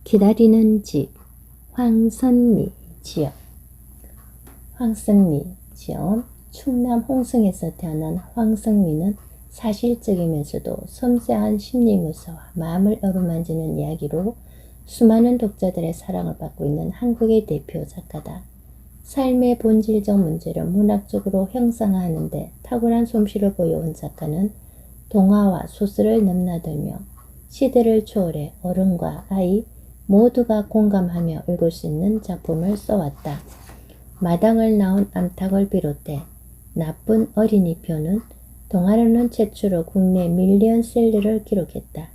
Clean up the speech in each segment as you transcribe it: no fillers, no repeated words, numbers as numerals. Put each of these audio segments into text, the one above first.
기다리는 집, 황선미 지역. 황선미 지역. 충남 홍성에서 태어난 황선미는 사실적이면서도 섬세한 심리 묘사와 마음을 어루만지는 이야기로 수많은 독자들의 사랑을 받고 있는 한국의 대표 작가다. 삶의 본질적 문제를 문학적으로 형상화하는 데 탁월한 솜씨를 보여온 작가는 동화와 소설을 넘나들며 시대를 초월해 어른과 아이 모두가 공감하며 읽을 수 있는 작품을 써왔다. 마당을 나온 암탉을 비롯해 나쁜 어린이표는 동화로는 최초로 국내 밀리언셀러를 기록했다.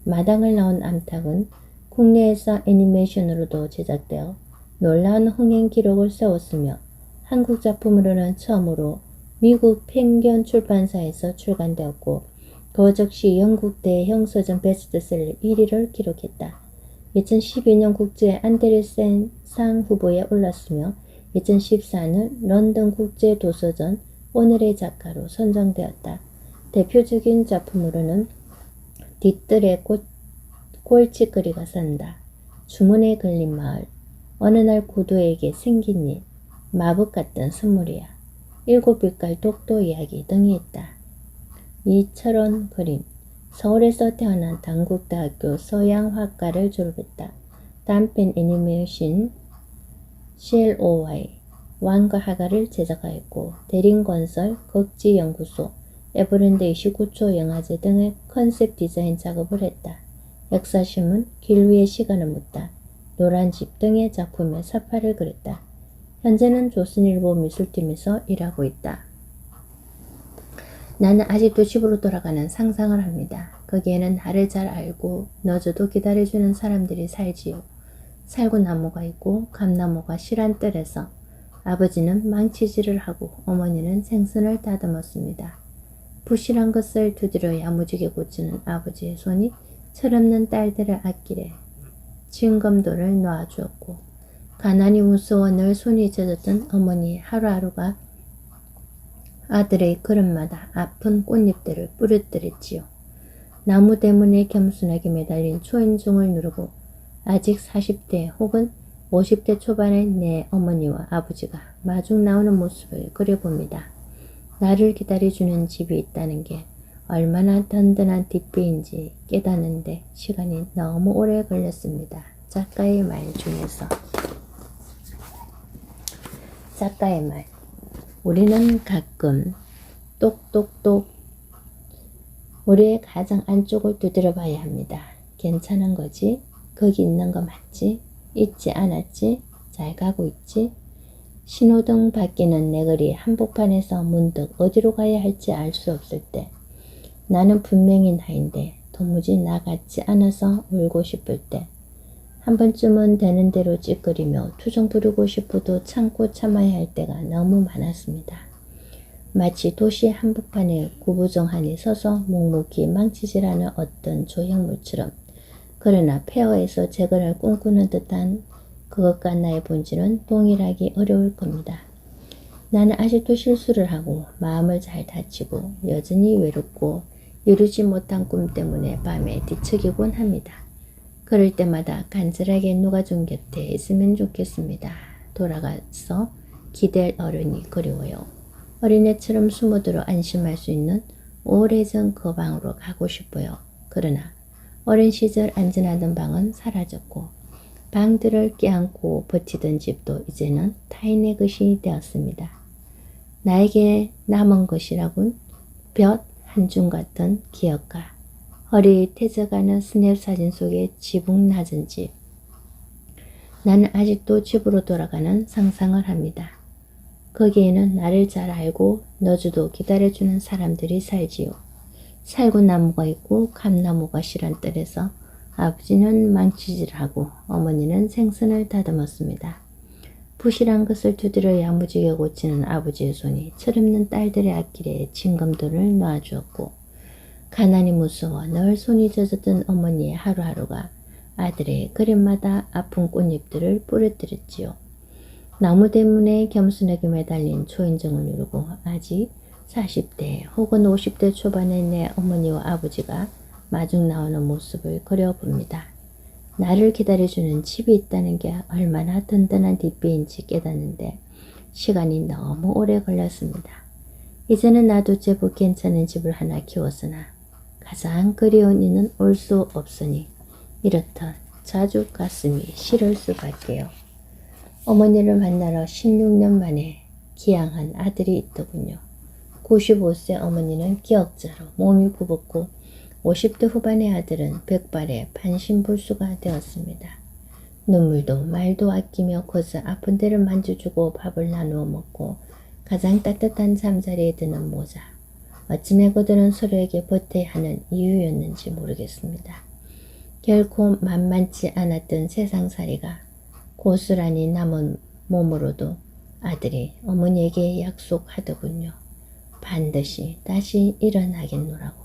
마당을 나온 암탉은 국내에서 애니메이션으로도 제작되어 놀라운 흥행 기록을 세웠으며 한국 작품으로는 처음으로 미국 펭귄 출판사에서 출간되었고 그 즉시 영국 대형 서점 베스트셀러 1위를 기록했다. 2012년 국제 안데르센 상 후보에 올랐으며 2014년 런던 국제 도서전 오늘의 작가로 선정되었다. 대표적인 작품으로는 뒤뜰에 골칫거리가 산다, 주문에 걸린 마을, 어느 날 구두에게 생긴 일, 마법 같던 선물이야, 일곱 빛깔 독도 이야기 등이 있다. 이철원 그림. 서울에서 태어난 단국대학교 서양학과를 졸업했다. 단편 애니메이션 CLOY 왕과 하가를 제작하였고 대림건설, 극지연구소, 에버랜드 29초 영화제 등의 컨셉 디자인 작업을 했다. 역사신문, 길 위의 시간을 묻다, 노란집 등의 작품에 사파를 그렸다. 현재는 조선일보 미술팀에서 일하고 있다. 나는 아직도 집으로 돌아가는 상상을 합니다. 거기에는 나를 잘 알고 너저도 기다려주는 사람들이 살지요. 살구나무가 있고 감나무가 실한 뜰에서 아버지는 망치질을 하고 어머니는 생선을 다듬었습니다. 부실한 것을 두드려 야무지게 고치는 아버지의 손이 철없는 딸들을 아끼래 징검도를 놓아주었고 가난이 무서워 늘 손이 젖었던 어머니의 하루하루가 아들의 걸음마다 아픈 꽃잎들을 뿌려뜨렸지요. 나무 대문에 겸손하게 매달린 초인종을 누르고 아직 40대 혹은 50대 초반의 내 어머니와 아버지가 마중 나오는 모습을 그려봅니다. 나를 기다려주는 집이 있다는 게 얼마나 든든한 뒷배인지 깨닫는데 시간이 너무 오래 걸렸습니다. 작가의 말 중에서. 작가의 말. 우리는 가끔 똑똑똑 우리의 가장 안쪽을 두드려 봐야 합니다. 괜찮은 거지? 거기 있는 거 맞지? 잊지 않았지? 잘 가고 있지? 신호등 바뀌는 내거리 한복판에서 문득 어디로 가야 할지 알 수 없을 때 나는 분명히 나인데 도무지 나 같지 않아서 울고 싶을 때 한 번쯤은 되는 대로 찌끄리며 투정 부리고 싶어도 참고 참아야 할 때가 너무 많았습니다. 마치 도시 한복판에 구부정하니 서서 묵묵히 망치질하는 어떤 조형물처럼. 그러나 폐허에서 재건을 꿈꾸는 듯한 그것과 나의 본질은 동일하기 어려울 겁니다. 나는 아직도 실수를 하고 마음을 잘 다치고 여전히 외롭고 이루지 못한 꿈 때문에 밤에 뒤척이곤 합니다. 그럴 때마다 간절하게 누가 좀 곁에 있으면 좋겠습니다. 돌아가서 기댈 어른이 그리워요. 어린애처럼 숨어들어 안심할 수 있는 오래전 그 방으로 가고 싶어요. 그러나 어린 시절 안전하던 방은 사라졌고 방들을 껴안고 버티던 집도 이제는 타인의 것이 되었습니다. 나에게 남은 것이라곤 볕 한 줌 같은 기억과 흐릿해져가는 스냅 사진 속의 지붕 낮은 집. 나는 아직도 집으로 돌아가는 상상을 합니다. 거기에는 나를 잘 알고 너저도 기다려주는 사람들이 살지요. 살구나무가 있고 감나무가 실한 뜰에서 아버지는 망치질하고 어머니는 생선을 다듬었습니다. 부실한 것을 두드려 야무지게 고치는 아버지의 손이 철없는 딸들의 앞길에 징검도를 놓아주었고 가난이 무서워 늘 손이 젖었던 어머니의 하루하루가 아들의 그림마다 아픈 꽃잎들을 뿌려뜨렸지요. 나무 대문에 겸손하게 매달린 초인종을 누르고 아직 40대 혹은 50대 초반의 내 어머니와 아버지가 마중 나오는 모습을 그려봅니다. 나를 기다려주는 집이 있다는 게 얼마나 든든한 뒷배인지 깨닫는데 시간이 너무 오래 걸렸습니다. 이제는 나도 제법 괜찮은 집을 하나 키웠으나 가장 그리운 이는 올 수 없으니 이렇듯 자주 가슴이 시릴 수밖에요. 어머니를 만나러 16년 만에 기양한 아들이 있더군요. 95세 어머니는 기억자로 몸이 굽었고 50대 후반의 아들은 백발의 반신불수가 되었습니다. 눈물도 말도 아끼며 거저 아픈 데를 만져주고 밥을 나누어 먹고 가장 따뜻한 잠자리에 드는 모자. 어찌나 그들은 서로에게 버텨야 하는 이유였는지 모르겠습니다. 결코 만만치 않았던 세상살이가 고스란히 남은 몸으로도 아들이 어머니에게 약속하더군요. 반드시 다시 일어나겠노라고.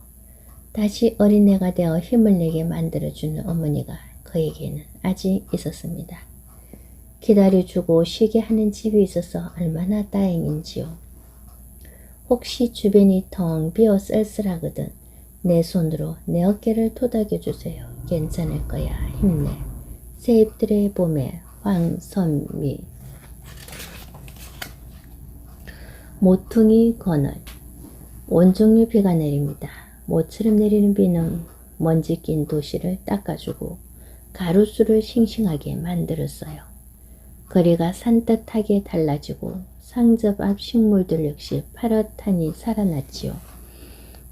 다시 어린애가 되어 힘을 내게 만들어주는 어머니가 그에게는 아직 있었습니다. 기다려주고 쉬게 하는 집이 있어서 얼마나 다행인지요. 혹시 주변이 텅 비어 쓸쓸하거든 내 손으로 내 어깨를 토닥여주세요. 괜찮을 거야. 힘내. 새잎들의 봄에 황선미. 모퉁이 그늘. 온종일 비가 내립니다. 모처럼 내리는 비는 먼지 낀 도시를 닦아주고 가로수를 싱싱하게 만들었어요. 거리가 산뜻하게 달라지고 상접 앞 식물들 역시 파랗하니 살아났지요.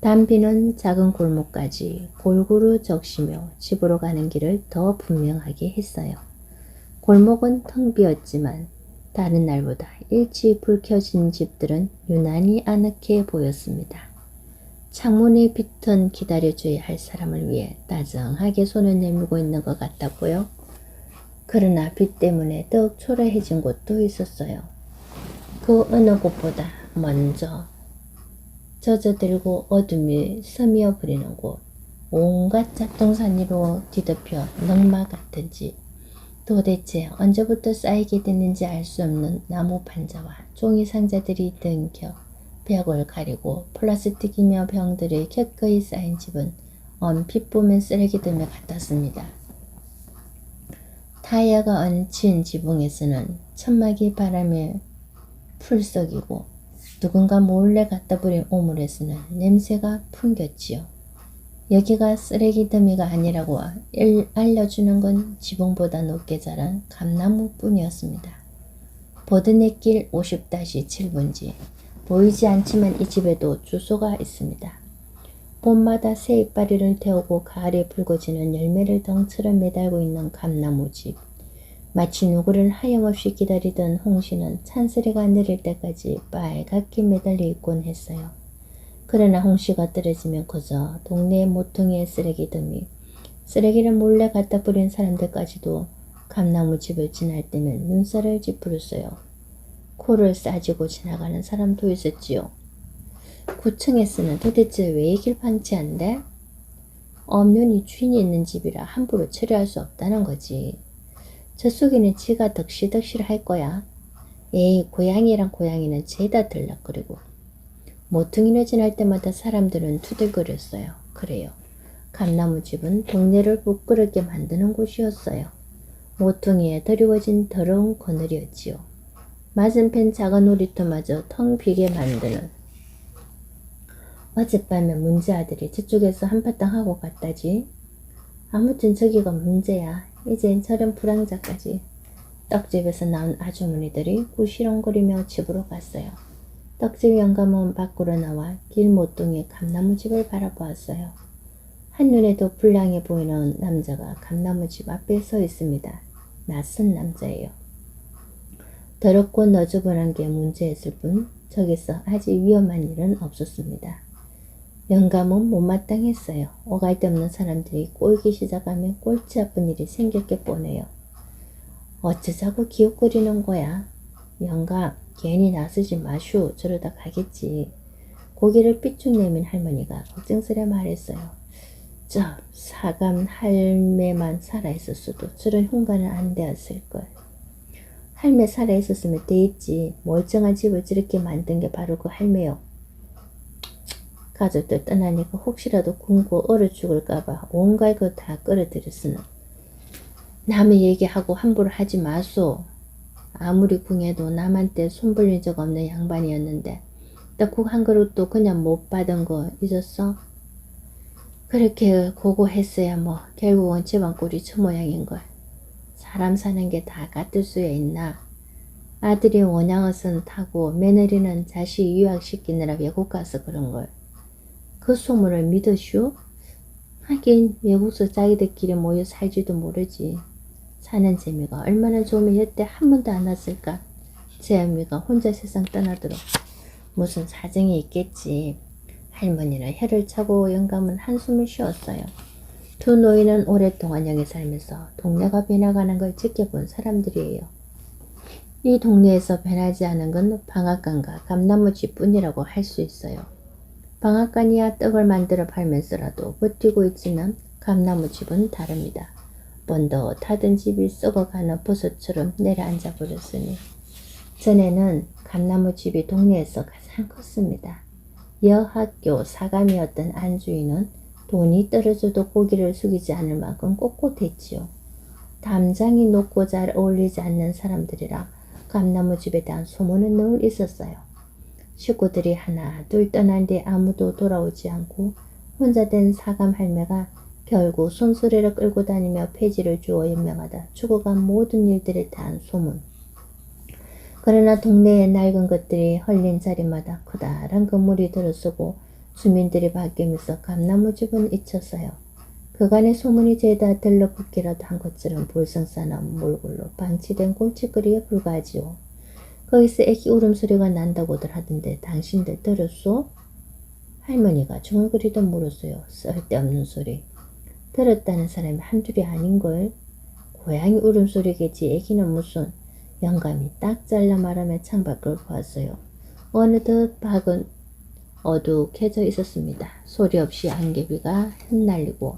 단비는 작은 골목까지 골고루 적시며 집으로 가는 길을 더 분명하게 했어요. 골목은 텅 비었지만 다른 날보다 일찍 불 켜진 집들은 유난히 아늑해 보였습니다. 창문에 비튼 기다려줘야 할 사람을 위해 따정하게 손을 내밀고 있는 것 같았고요. 그러나 비 때문에 더욱 초라해진 곳도 있었어요. 그 어느 곳보다 먼저 젖어들고 어둠이 스며 버리는 곳, 온갖 잡동사니로 뒤덮여 넝마 같은 집, 도대체 언제부터 쌓이게 됐는지 알 수 없는 나무 판자와 종이 상자들이 등겨 벽을 가리고 플라스틱이며 병들이 켜꺼이 쌓인 집은 얼핏 보면 쓰레기들며 같았습니다. 타이어가 얹힌 지붕에서는 천막이 바람에 풀썩이고 누군가 몰래 갖다 버린 오물에서는 냄새가 풍겼지요. 여기가 쓰레기 더미가 아니라고 알려주는 건 지붕보다 높게 자란 감나무뿐이었습니다. 버드네길 50-7분지. 보이지 않지만 이 집에도 주소가 있습니다. 봄마다 새 이파리를 태우고 가을에 붉어지는 열매를 덩처럼 매달고 있는 감나무집. 마치 누구를 하염없이 기다리던 홍시는 찬소리가 내릴 때까지 빨갛게 매달려 있곤 했어요. 그러나 홍시가 떨어지면 그저 동네의 모퉁이의 쓰레기 더미, 쓰레기를 몰래 갖다 버린 사람들까지도 감나무집을 지날 때면 눈살을 찌푸렸어요. 코를 싸지고 지나가는 사람도 있었지요. 9층에서는 도대체 왜 길방치한데? 엄연히 주인이 있는 집이라 함부로 처리할 수 없다는 거지. 저 속에는 지가 덕실덕실 할 거야. 에이, 고양이랑 고양이는 죄다 들락거리고. 모퉁이를 지날 때마다 사람들은 투덜거렸어요. 그래요. 감나무집은 동네를 부끄럽게 만드는 곳이었어요. 모퉁이에 드리워진 더러운 그늘이었지요. 맞은편 작은 놀이터마저 텅 비게 만드는. 어젯밤에 문제 아들이 저쪽에서 한바탕 하고 갔다지. 아무튼 저기가 문제야. 이젠 저런 불황자까지. 떡집에서 나온 아주머니들이 구시렁거리며 집으로 갔어요. 떡집 영감은 밖으로 나와 길 모퉁이 감나무집을 바라보았어요. 한눈에도 불량해 보이는 남자가 감나무집 앞에 서 있습니다. 낯선 남자예요. 더럽고 너저분한 게 문제였을 뿐 저기서 아직 위험한 일은 없었습니다. 영감은 못마땅했어요. 오갈 데 없는 사람들이 꼬이기 시작하면 꼴찌 아픈 일이 생겼게 뻔해요. 어쩌자고 기웃거리는 거야. 영감, 괜히 나서지 마슈. 저러다 가겠지. 고개를 삐쭉 내민 할머니가 걱정스레 말했어요. 저 사감 할매만 살아있었어도 저런 흉가는 안 되었을걸. 할매 살아있었으면 돼있지. 멀쩡한 집을 저렇게 만든 게 바로 그 할매요. 가족들 떠나니까 혹시라도 굶고 얼어 죽을까봐 온갖 거 다 끌어들였으나 남의 얘기하고 함부로 하지 마소. 아무리 궁해도 남한테 손 벌린 적 없는 양반이었는데 떡국 한 그릇도 그냥 못 받은 거 잊었어? 그렇게 고고했어야 뭐 결국은 집안 꼴이 저 모양인걸. 사람 사는 게 다 같을 수야 있나. 아들이 원양어선 타고 며느리는 자식 유학시키느라 외국 가서 그런걸. 그 소문을 믿으슈? 하긴 외국서 자기들끼리 모여 살지도 모르지. 사는 재미가 얼마나 좋으면 여태 한 번도 안 왔을까. 제 언니가 혼자 세상 떠나도록 무슨 사정이 있겠지. 할머니는 혀를 차고 영감은 한숨을 쉬었어요. 두 노인은 오랫동안 여기 살면서 동네가 변해가는 걸 지켜본 사람들이에요. 이 동네에서 변하지 않은 건 방앗간과 감나무집 뿐이라고 할 수 있어요. 방앗간이야 떡을 만들어 팔면서라도 버티고 있지만 감나무집은 다릅니다. 번듯하던 집이 썩어가는 버섯처럼 내려앉아 버렸으니 전에는 감나무집이 동네에서 가장 컸습니다. 여학교 사감이었던 안주인은 돈이 떨어져도 고개를 숙이지 않을 만큼 꼿꼿했지요. 담장이 높고 잘 어울리지 않는 사람들이라 감나무집에 대한 소문은 늘 있었어요. 식구들이 하나 둘 떠난 뒤 아무도 돌아오지 않고 혼자 된 사감 할매가 결국 손수레를 끌고 다니며 폐지를 주어 연명하다 죽어간 모든 일들에 대한 소문. 그러나 동네의 낡은 것들이 헐린 자리마다 커다란 건물이 들어서고 주민들이 바뀌면서 감나무집은 잊혔어요. 그간의 소문이 죄다 들러붙기라도 한 것처럼 볼성사나무 몰골로 방치된 골칫거리에 불과하지요. 거기서 애기 울음소리가 난다고들 하던데 당신들 들었소? 할머니가 중얼거리듯 물었어요. 쓸데없는 소리. 들었다는 사람이 한둘이 아닌걸. 고양이 울음소리겠지. 애기는 무슨. 영감이 딱 잘라 말하며 창밖을 보았어요. 어느덧 밖은 어둑해져 있었습니다. 소리 없이 안개비가 흩날리고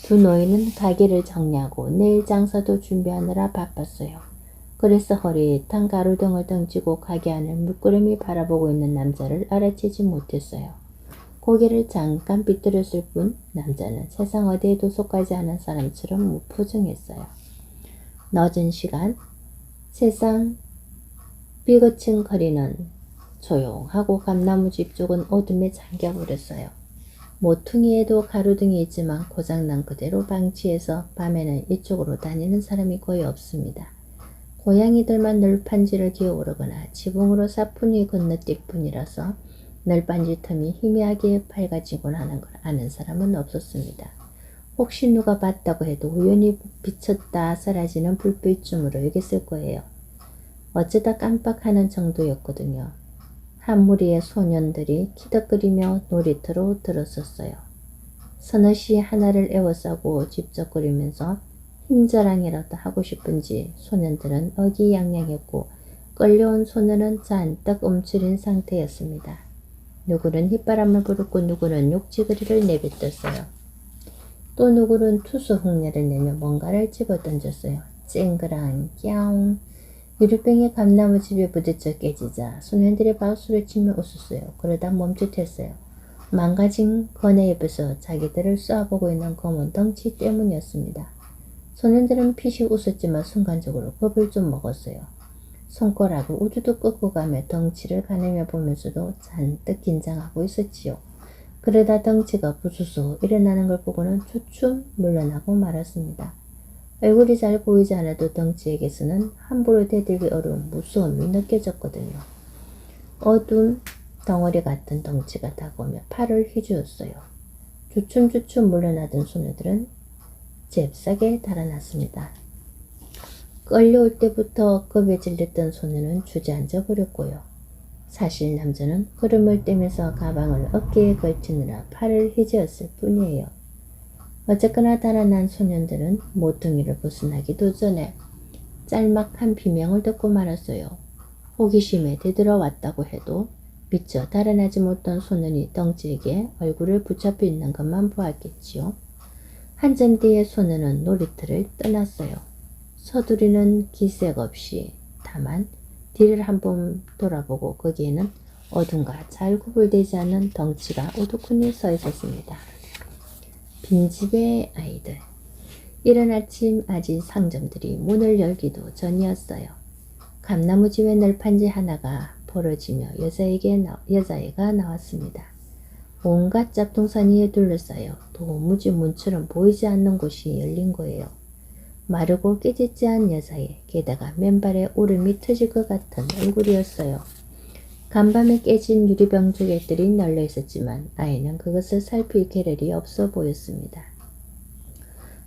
두 노인은 가게를 정리하고 내일 장사도 준비하느라 바빴어요. 그래서 허릿한 가루등을 던지고 가게 안을 물끄러미 바라보고 있는 남자를 알아채지 못했어요. 고개를 잠깐 비틀었을 뿐 남자는 세상 어디에도 속하지 않은 사람처럼 무표정했어요. 늦은 시간 세상 비거친 거리는 조용하고 감나무집 쪽은 어둠에 잠겨버렸어요. 모퉁이에도 가로등이 있지만 고장난 그대로 방치해서 밤에는 이쪽으로 다니는 사람이 거의 없습니다. 고양이들만 널판지를 기어오르거나 지붕으로 사뿐히 건너뛸 뿐이라서 널빤지 틈이 희미하게 밝아지곤 하는 걸 아는 사람은 없었습니다. 혹시 누가 봤다고 해도 우연히 비쳤다 사라지는 불빛쯤으로 여겼을 거예요. 어쩌다 깜빡하는 정도였거든요. 한 무리의 소년들이 키덕거리며 놀이터로 들어섰어요. 서너시 하나를 에워싸고 집적거리면서 힘자랑이라도 하고 싶은지 소년들은 어기양양했고 끌려온 소년은 잔뜩 움츠린 상태였습니다. 누구는 휘바람을 부르고 누구는 욕지거리를 내뱉었어요. 또 누구는 투수 흉내를 내며 뭔가를 집어던졌어요. 쨍그랑 꺄옹. 유리병이 감나무집에 부딪혀 깨지자 소년들이 박수를 치며 웃었어요. 그러다 멈칫했어요. 망가진 거네 옆에서 자기들을 쏘아보고 있는 검은 덩치 때문이었습니다. 소년들은 피식 웃었지만 순간적으로 겁을 좀 먹었어요. 손가락을 우두둑 꺾고 가며 덩치를 가내며 보면서도 잔뜩 긴장하고 있었지요. 그러다 덩치가 부수수 일어나는 걸 보고는 주춤 물러나고 말았습니다. 얼굴이 잘 보이지 않아도 덩치에게서는 함부로 대들기 어려운 무서움이 느껴졌거든요. 어두운 덩어리 같은 덩치가 다가오며 팔을 휘저었어요. 주춤주춤 물러나던 소녀들은 잽싸게 달아났습니다. 끌려올 때부터 겁에 질렸던 소녀는 주저앉아 버렸고요. 사실 남자는 걸음을 떼면서 가방을 어깨에 걸치느라 팔을 휘저었을 뿐이에요. 어쨌거나 달아난 소년들은 모퉁이를 벗어나기도 전에 짤막한 비명을 듣고 말았어요. 호기심에 되돌아왔다고 해도 미처 달아나지 못한 소년이 덩치에게 얼굴을 붙잡혀 있는 것만 보았겠지요. 한참 뒤에 소년은 놀이터를 떠났어요. 서두리는 기색 없이 다만 뒤를 한번 돌아보고 거기에는 어둠과 잘 구분되지 않는 덩치가 우두커니 서 있었습니다. 빈집의 아이들. 이른 아침 아직 상점들이 문을 열기도 전이었어요. 감나무집에 널판지 하나가 벌어지며 여자애가 나왔습니다. 온갖 잡동사니에 둘러싸여 도무지 문처럼 보이지 않는 곳이 열린 거예요. 마르고 깨짓지한 여자애, 게다가 맨발에 오름이 터질 것 같은 얼굴이었어요. 간밤에 깨진 유리병 조개들이 널려 있었지만 아이는 그것을 살필 겨를이 없어 보였습니다.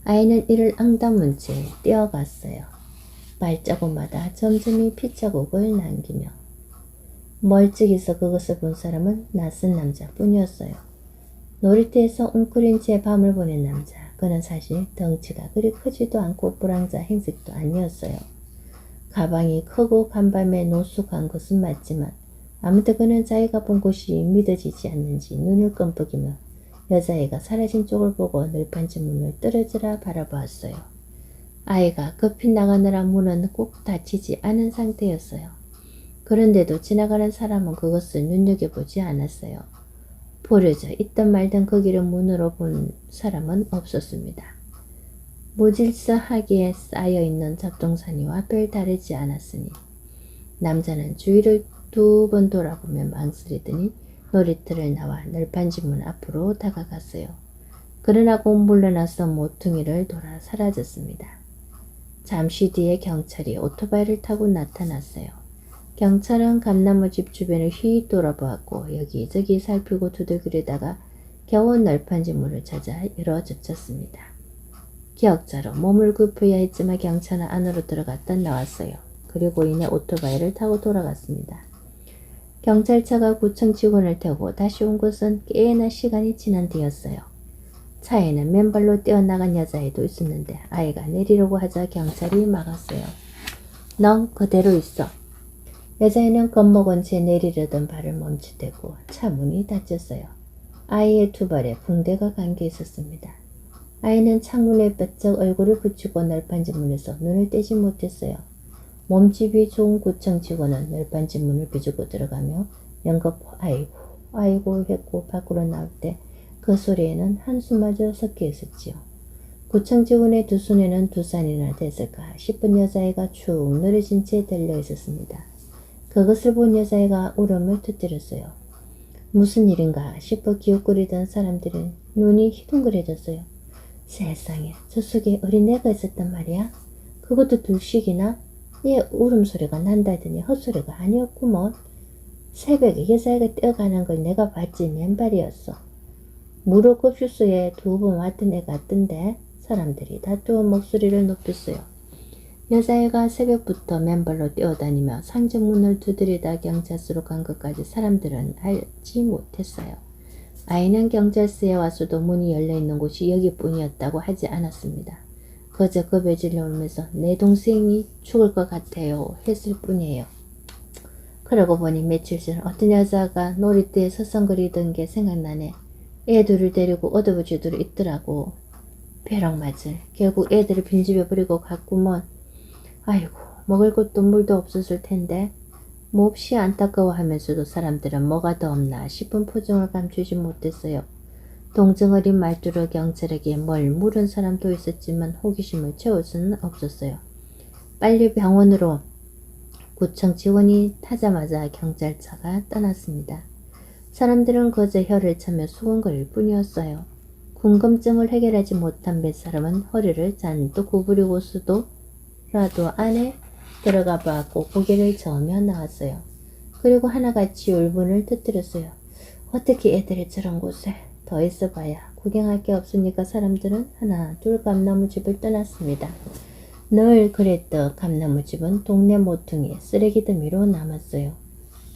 아이는 이를 앙다문 채 뛰어갔어요. 발자국마다 점점이 피자국을 남기며 멀찍이서 그것을 본 사람은 낯선 남자뿐이었어요. 놀이터에서 웅크린 채 밤을 보낸 남자. 그는 사실 덩치가 그리 크지도 않고 불황자 행색도 아니었어요. 가방이 크고 간밤에 노숙한 것은 맞지만 아무튼 그는 자기가 본 곳이 믿어지지 않는지 눈을 끔뻑이며 여자애가 사라진 쪽을 보고 널판지 문을 떨어지라 바라보았어요. 아이가 급히 나가느라 문은 꼭 닫히지 않은 상태였어요. 그런데도 지나가는 사람은 그것을 눈여겨보지 않았어요. 버려져 있던 말던 그 길을 문으로 본 사람은 없었습니다. 무질서하게 쌓여있는 잡동사니와 별 다르지 않았으니 남자는 주위를 2번 돌아보며 망설이더니 놀이터를 나와 널판지 문 앞으로 다가갔어요. 그러나 곧 물러나서 모퉁이를 돌아 사라졌습니다. 잠시 뒤에 경찰이 오토바이를 타고 나타났어요. 경찰은 감나무집 주변을 휘 돌아보았고 여기저기 살피고 두들기려다가 겨우 널판지 문을 찾아 열어젖혔습니다. 기억자로 몸을 굽혀야 했지만 경찰은 안으로 들어갔다 나왔어요. 그리고 이내 오토바이를 타고 돌아갔습니다. 경찰차가 구청 직원을 태우고 다시 온 것은 꽤나 시간이 지난 뒤였어요. 차에는 맨발로 뛰어나간 여자애도 있었는데 아이가 내리려고 하자 경찰이 막았어요. 넌 그대로 있어. 여자애는 겁먹은 채 내리려던 발을 멈추대고 차 문이 닫혔어요. 아이의 두 발에 붕대가 감겨 있었습니다. 아이는 창문에 뼈쩍 얼굴을 붙이고 널판지 문에서 눈을 떼지 못했어요. 몸집이 좋은 구청 직원은 널판지 문을 비주고 들어가며 연겁 아이고 했고 밖으로 나올 때 그 소리에는 한숨마저 섞여 있었지요. 구청 직원의 두 손에는 2산이나 됐을까 싶은 여자애가 축 늘어진 채 달려 있었습니다. 그것을 본 여자애가 울음을 터뜨렸어요. 무슨 일인가 싶어 기웃거리던 사람들은 눈이 희둥그레졌어요. 세상에, 저 속에 어린애가 있었단 말이야? 그것도 둘씩이나? 얘 울음소리가 난다더니 헛소리가 아니었구먼. 새벽에 여자애가 뛰어가는 걸 내가 봤지. 맨발이었어. 무료급식소에 2번 왔던 애 같던데. 사람들이 다투어 목소리를 높였어요. 여자애가 새벽부터 맨발로 뛰어다니며 상점문을 두드리다 경찰서로 간 것까지 사람들은 알지 못했어요. 아이는 경찰서에 와서도 문이 열려있는 곳이 여기뿐이었다고 하지 않았습니다. 그저 겁에 질려 울면서 내 동생이 죽을 것 같아요 했을 뿐이에요. 그러고 보니 며칠 전 어떤 여자가 놀이터에 서성거리던 게 생각나네. 애들을 데리고 어드버지들이 있더라고. 벼락맞을. 결국 애들을 빈집에 버리고 갔구먼. 아이고, 먹을 것도 물도 없었을 텐데. 몹시 안타까워하면서도 사람들은 뭐가 더 없나 싶은 표정을 감추지 못했어요. 동정 어린 말투로 경찰에게 뭘 물은 사람도 있었지만 호기심을 채울 수는 없었어요. 빨리 병원으로. 구청 직원이 타자마자 경찰차가 떠났습니다. 사람들은 거저 혀를 차며 수군거릴 뿐이었어요. 궁금증을 해결하지 못한 몇 사람은 허리를 잔뜩 구부리고서도 라도 안에 들어가 봤고 고개를 저으며 나왔어요. 그리고 하나같이 울분을 터뜨렸어요. 어떻게 애들이 저런 곳에 더 있어봐야 구경할 게 없으니까 사람들은 하나 둘 감나무집을 떠났습니다. 늘 그랬던 감나무집은 동네 모퉁이에 쓰레기 더미로 남았어요.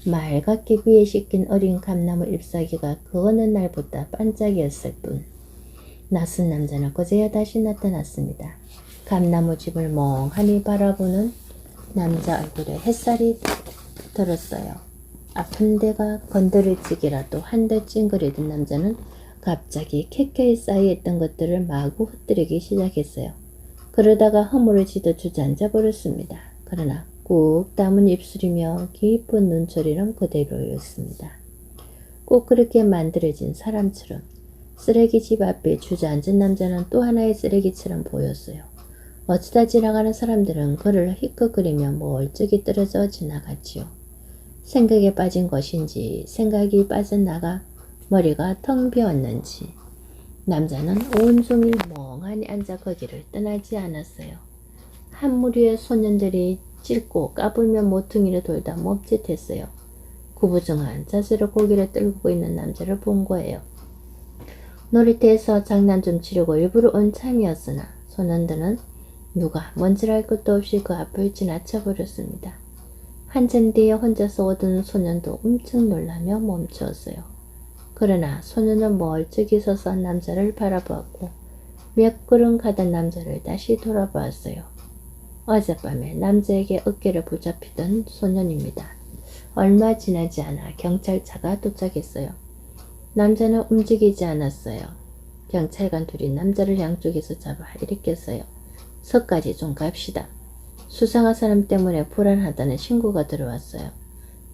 맑게 비에 씻긴 어린 감나무 잎사귀가 그 어느 날보다 반짝이었을 뿐. 낯선 남자는 그제야 다시 나타났습니다. 감나무집을 멍하니 바라보는 남자 얼굴에 햇살이 들었어요. 아픈 데가 건드려지기라도 한데 찡그리던 남자는 갑자기 켜켜이 쌓여있던 것들을 마구 흩뜨리기 시작했어요. 그러다가 허물어지듯 주저앉아 버렸습니다. 그러나 꾹 담은 입술이며 깊은 눈초리는 그대로였습니다. 꼭 그렇게 만들어진 사람처럼 쓰레기집 앞에 주저앉은 남자는 또 하나의 쓰레기처럼 보였어요. 어쩌다 지나가는 사람들은 그를 힐끗거리며 멀찍이 떨어져 지나갔지요. 생각에 빠진 것인지 생각이 빠져나가 머리가 텅 비었는지 남자는 온종일 멍하니 앉아 거기를 떠나지 않았어요. 한 무리의 소년들이 찔고 까불며 모퉁이를 돌다 멈칫했어요. 구부정한 자세로 고개를 떨구고 있는 남자를 본 거예요. 놀이터에서 장난 좀 치려고 일부러 온 참이었으나 소년들은 누가 뭔지랄 것도 없이 그 앞을 지나쳐 버렸습니다. 한참 뒤에 혼자서 오던 소년도 엄청 놀라며 멈추었어요. 그러나 소년은 멀찍이 서서 남자를 바라보았고 몇 걸음 가던 남자를 다시 돌아보았어요. 어젯밤에 남자에게 어깨를 붙잡히던 소년입니다. 얼마 지나지 않아 경찰차가 도착했어요. 남자는 움직이지 않았어요. 경찰관 둘이 남자를 양쪽에서 잡아 일으켰어요. 서까지 좀 갑시다. 수상한 사람 때문에 불안하다는 신고가 들어왔어요.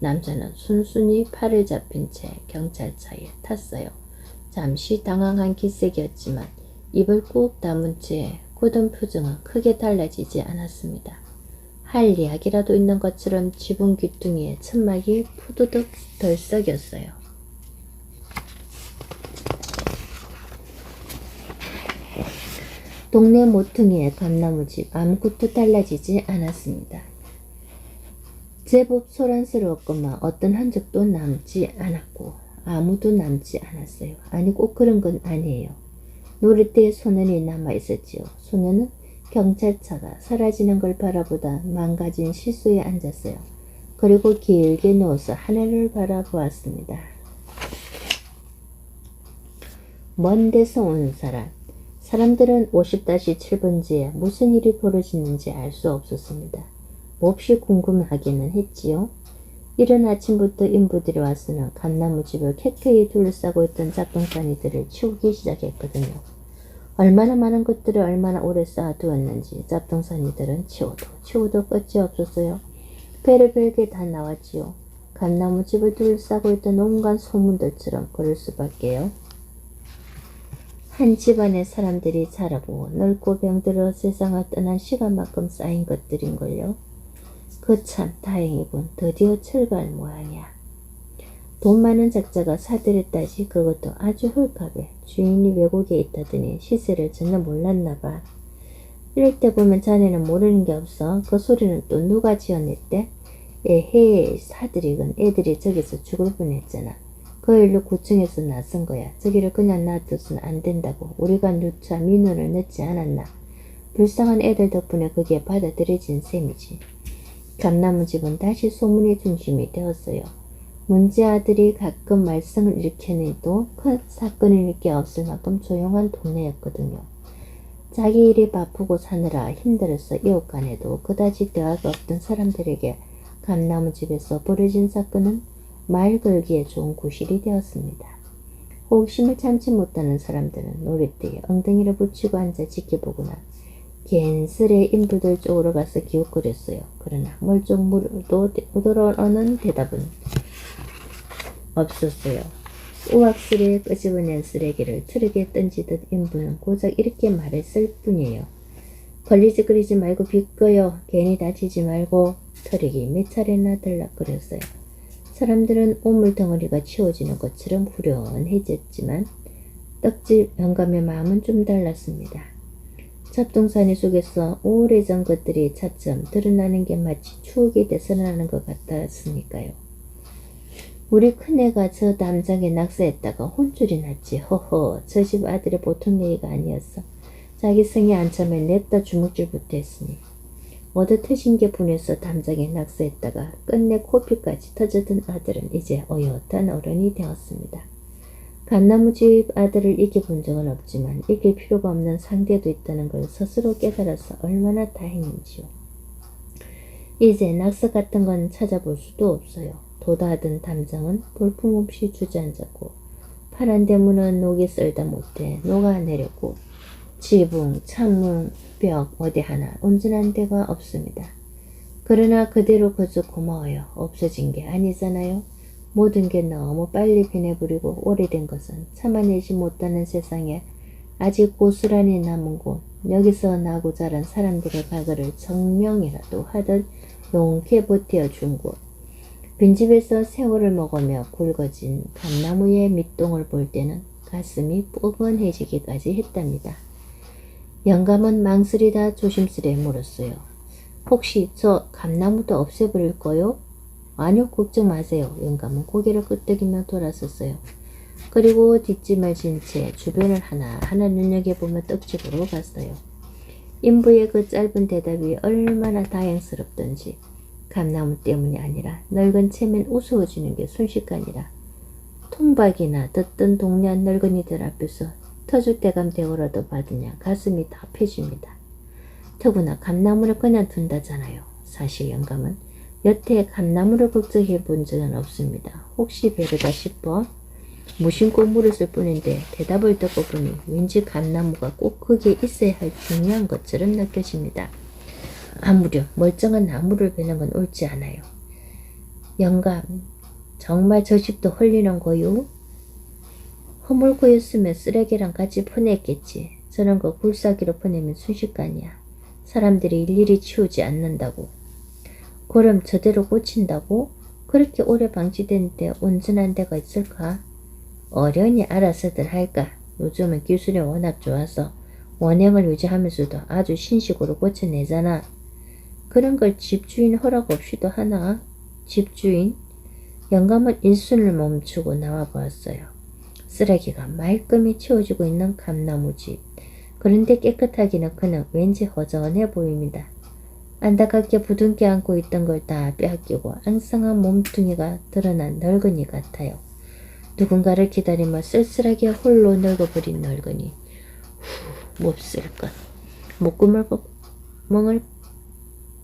남자는 순순히 팔을 잡힌 채 경찰차에 탔어요. 잠시 당황한 기색이었지만 입을 꾹 다문 채 굳은 표정은 크게 달라지지 않았습니다. 할 이야기라도 있는 것처럼 지붕 귀퉁이에 천막이 푸드득 덜썩였어요. 동네 모퉁이의 감나무집 아무것도 달라지지 않았습니다. 제법 소란스러웠건만 어떤 흔적도 남지 않았고 아무도 남지 않았어요. 아니 꼭 그런 건 아니에요. 놀이터에 소년이 남아있었지요. 소년은 경찰차가 사라지는 걸 바라보다 망가진 시소에 앉았어요. 그리고 길게 누워서 하늘을 바라보았습니다. 먼 데서 온 사람. 사람들은 50-7번지에 무슨 일이 벌어지는지 알 수 없었습니다. 몹시 궁금하기는 했지요. 이른 아침부터 인부들이 왔으나 감나무집을 켜켜이 둘러싸고 있던 잡동사니들을 치우기 시작했거든요. 얼마나 많은 것들을 얼마나 오래 쌓아두었는지 잡동사니들은 치워도 끝이 없었어요. 별의별게 다 나왔지요. 감나무집을 둘러싸고 있던 온갖 소문들처럼 그럴 수밖에요. 한 집안의 사람들이 자라고 넓고 병들어 세상을 떠난 시간만큼 쌓인 것들인걸요. 그 참 다행이군. 드디어 철거할 모양이야. 돈 많은 작자가 사들을 따지 그것도 아주 홀값에 주인이 외국에 있다더니 시세를 전혀 몰랐나봐. 이럴 때 보면 자네는 모르는 게 없어. 그 소리는 또 누가 지어냈대? 에헤이 사들이건 애들이 저기서 죽을 뻔했잖아. 그 일로 구청에서 나선 거야. 저기를 그냥 놔둬서는 안 된다고 우리가 누차 민원을 넣지 않았나. 불쌍한 애들 덕분에 그게 받아들여진 셈이지. 감나무집은 다시 소문의 중심이 되었어요. 문제 아들이 가끔 말썽을 일으켜내도 큰 사건일 게 없을 만큼 조용한 동네였거든요. 자기 일이 바쁘고 사느라 힘들어서 이웃간에도 그다지 대화가 없던 사람들에게 감나무집에서 벌어진 사건은 말 걸기에 좋은 구실이 되었습니다. 호기심을 참지 못하는 사람들은 놀이터에 엉덩이를 붙이고 앉아 지켜보거나 괜스레 인부들 쪽으로 가서 기웃거렸어요. 그러나 멀쩡무도 묻어오는 대답은 없었어요. 우악스레 끄집어낸 쓰레기를 트럭에 던지듯 인부는 고작 이렇게 말했을 뿐이에요. 걸리적거리지 말고 비꺼요. 괜히 다치지 말고. 트럭이 몇 차례나 들락거렸어요. 사람들은 오물덩어리가 치워지는 것처럼 후련해졌지만 떡집 영감의 마음은 좀 달랐습니다. 잡동사니 속에서 오래전 것들이 차츰 드러나는 게 마치 추억이 되살아나는 것 같았으니까요. 우리 큰애가 저 담장에 낙서했다가 혼쭐이 났지. 허허, 저 집 아들이 보통 얘기가 아니었어. 자기 성에 안참에 냅다 주먹질부터 했으니. 얻어 터진 게 분해서 담장에 낙서했다가 끝내 코피까지 터졌던 아들은 이제 어엿한 어른이 되었습니다. 감나무집 아들을 이겨본 적은 없지만 이길 필요가 없는 상대도 있다는 걸 스스로 깨달아서 얼마나 다행인지요. 이제 낙서 같은 건 찾아볼 수도 없어요. 도다하던 담장은 볼품없이 주저앉았고 파란 대문은 녹이 썰다 못해 녹아내렸고 지붕, 창문, 벽 어디 하나 온전한 데가 없습니다. 그러나 그대로 그저 고마워요. 없어진 게 아니잖아요. 모든 게 너무 빨리 변해버리고 오래된 것은 참아내지 못하는 세상에 아직 고스란히 남은 곳, 여기서 나고 자란 사람들의 과거를 증명이라도 하듯 용케 버텨준 곳. 빈집에서 세월을 먹으며 굵어진 감나무의 밑동을 볼 때는 가슴이 뻐근해지기까지 했답니다. 영감은 망설이다 조심스레 물었어요. 혹시 저 감나무도 없애버릴 거요? 아니요, 걱정 마세요. 영감은 고개를 끄덕이며 돌아섰어요. 그리고 뒷짐을 진 채 주변을 하나하나 눈여겨보며 떡집으로 갔어요. 인부의 그 짧은 대답이 얼마나 다행스럽던지 감나무 때문이 아니라 늙은 체면 우스워지는 게 순식간이라 통박이나 듣던 동네 늙은이들 앞에서 터줏대감 대우라도 받으냐 가슴이 다 펴집니다. 더구나 감나무를 그냥 둔다잖아요. 사실 영감은 여태 감나무를 걱정해 본 적은 없습니다. 혹시 베르다 싶어 무심코 물었을 뿐인데 대답을 듣고 보니 왠지 감나무가 꼭 거기에 있어야 할 중요한 것처럼 느껴집니다. 아무렴 멀쩡한 나무를 베는 건 옳지 않아요. 영감, 정말 저 집도 헐리는 거요? 허물고였으면 쓰레기랑 같이 퍼냈겠지. 저런 거 굴삭이로 퍼내면 순식간이야. 사람들이 일일이 치우지 않는다고. 그럼 저대로 고친다고? 그렇게 오래 방치됐는데 온전한 데가 있을까? 어련히 알아서들 할까. 요즘은 기술이 워낙 좋아서 원형을 유지하면서도 아주 신식으로 고쳐내잖아. 그런 걸 집주인 허락 없이도 하나? 집주인? 영감은 일순을 멈추고 나와 보았어요. 쓰레기가 말끔히 치워지고 있는 감나무집. 그런데 깨끗하기는 그는 왠지 허전해 보입니다. 안타깝게 부둥켜 안고 있던 걸 다 빼앗기고 앙상한 몸뚱이가 드러난 늙은이 같아요. 누군가를 기다리며 쓸쓸하게 홀로 늙어버린 늙은이. 몹쓸 것.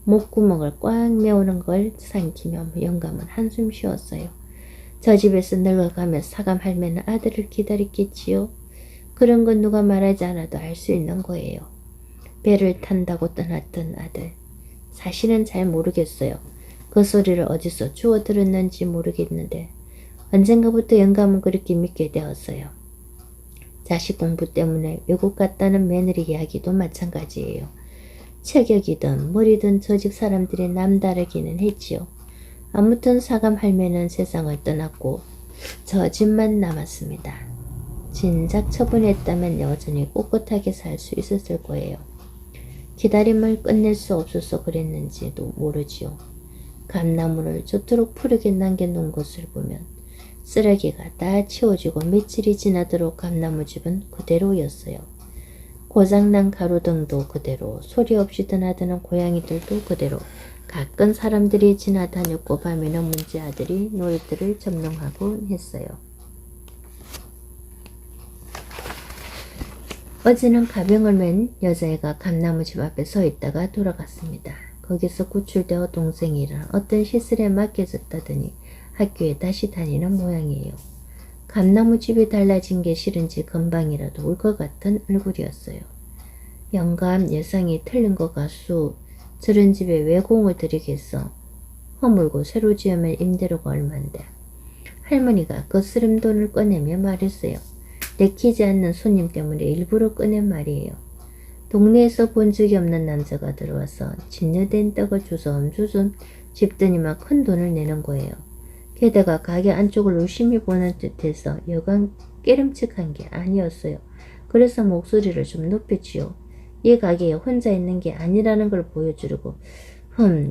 목구멍을 꽉 메우는 걸 삼키며 영감은 한숨 쉬었어요. 저 집에서 늙어가며 사감 할매는 아들을 기다렸겠지요. 그런 건 누가 말하지 않아도 알 수 있는 거예요. 배를 탄다고 떠났던 아들. 사실은 잘 모르겠어요. 그 소리를 어디서 주워 들었는지 모르겠는데 언젠가부터 영감은 그렇게 믿게 되었어요. 자식 공부 때문에 외국 갔다는 며느리 이야기도 마찬가지예요. 체격이든 머리든 저 집 사람들이 남다르기는 했지요. 아무튼 사감 할매는 세상을 떠났고 저 집만 남았습니다. 진작 처분했다면 여전히 꿋꿋하게 살 수 있었을 거예요. 기다림을 끝낼 수 없어서 그랬는지도 모르지요. 감나무를 저토록 푸르게 남겨놓은 것을 보면 쓰레기가 다 치워지고 며칠이 지나도록 감나무집은 그대로였어요. 고장난 가로등도 그대로, 소리 없이 드나드는 고양이들도 그대로, 가끔 사람들이 지나다녔고 밤에는 문제 아들이 놀이터를 점령하곤 했어요. 어제는 가병을 맨 여자애가 감나무집 앞에 서 있다가 돌아갔습니다. 거기서 구출되어 동생이랑 어떤 시설에 맡겨졌다더니 학교에 다시 다니는 모양이에요. 감나무집이 달라진 게 싫은지 금방이라도 울 것 같은 얼굴이었어요. 영감 예상이 틀린 것 같소. 저런 집에 왜 공을 들이겠어. 허물고 새로 지으면 임대료가 얼만데. 할머니가 그 쓰름돈을 꺼내며 말했어요. 내키지 않는 손님 때문에 일부러 꺼낸 말이에요. 동네에서 본 적이 없는 남자가 들어와서 진여된 떡을 주섬주섬 집더니만 큰 돈을 내는 거예요. 게다가 가게 안쪽을 유심히 보는 듯해서 여간 깨름칙한 게 아니었어요. 그래서 목소리를 좀 높였지요. 이 가게에 혼자 있는 게 아니라는 걸 보여주려고.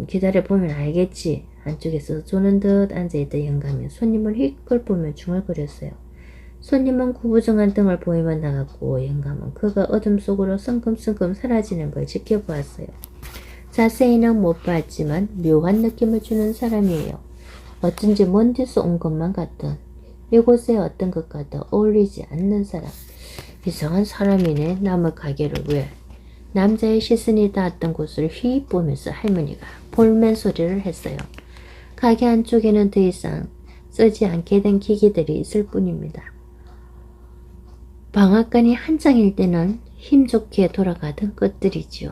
기다려보면 알겠지. 안쪽에서 조는 듯 앉아있던 영감이 손님을 휙걸 보며 중얼거렸어요. 손님은 구부정한 등을 보이며 나갔고 영감은 그가 어둠 속으로 성큼성큼 사라지는 걸 지켜보았어요. 자세히는 못 봤지만 묘한 느낌을 주는 사람이에요. 어쩐지 먼 데서 온 것만 같던, 이곳에 어떤 것과도 어울리지 않는 사람. 이상한 사람이네. 남의 가게를 왜. 남자의 시선이 닿았던 곳을 휘 보면서 할머니가 볼멘 소리를 했어요. 가게 안쪽에는 더 이상 쓰지 않게 된 기기들이 있을 뿐입니다. 방앗간이 한창일 때는 힘좋게 돌아가던 것들이지요.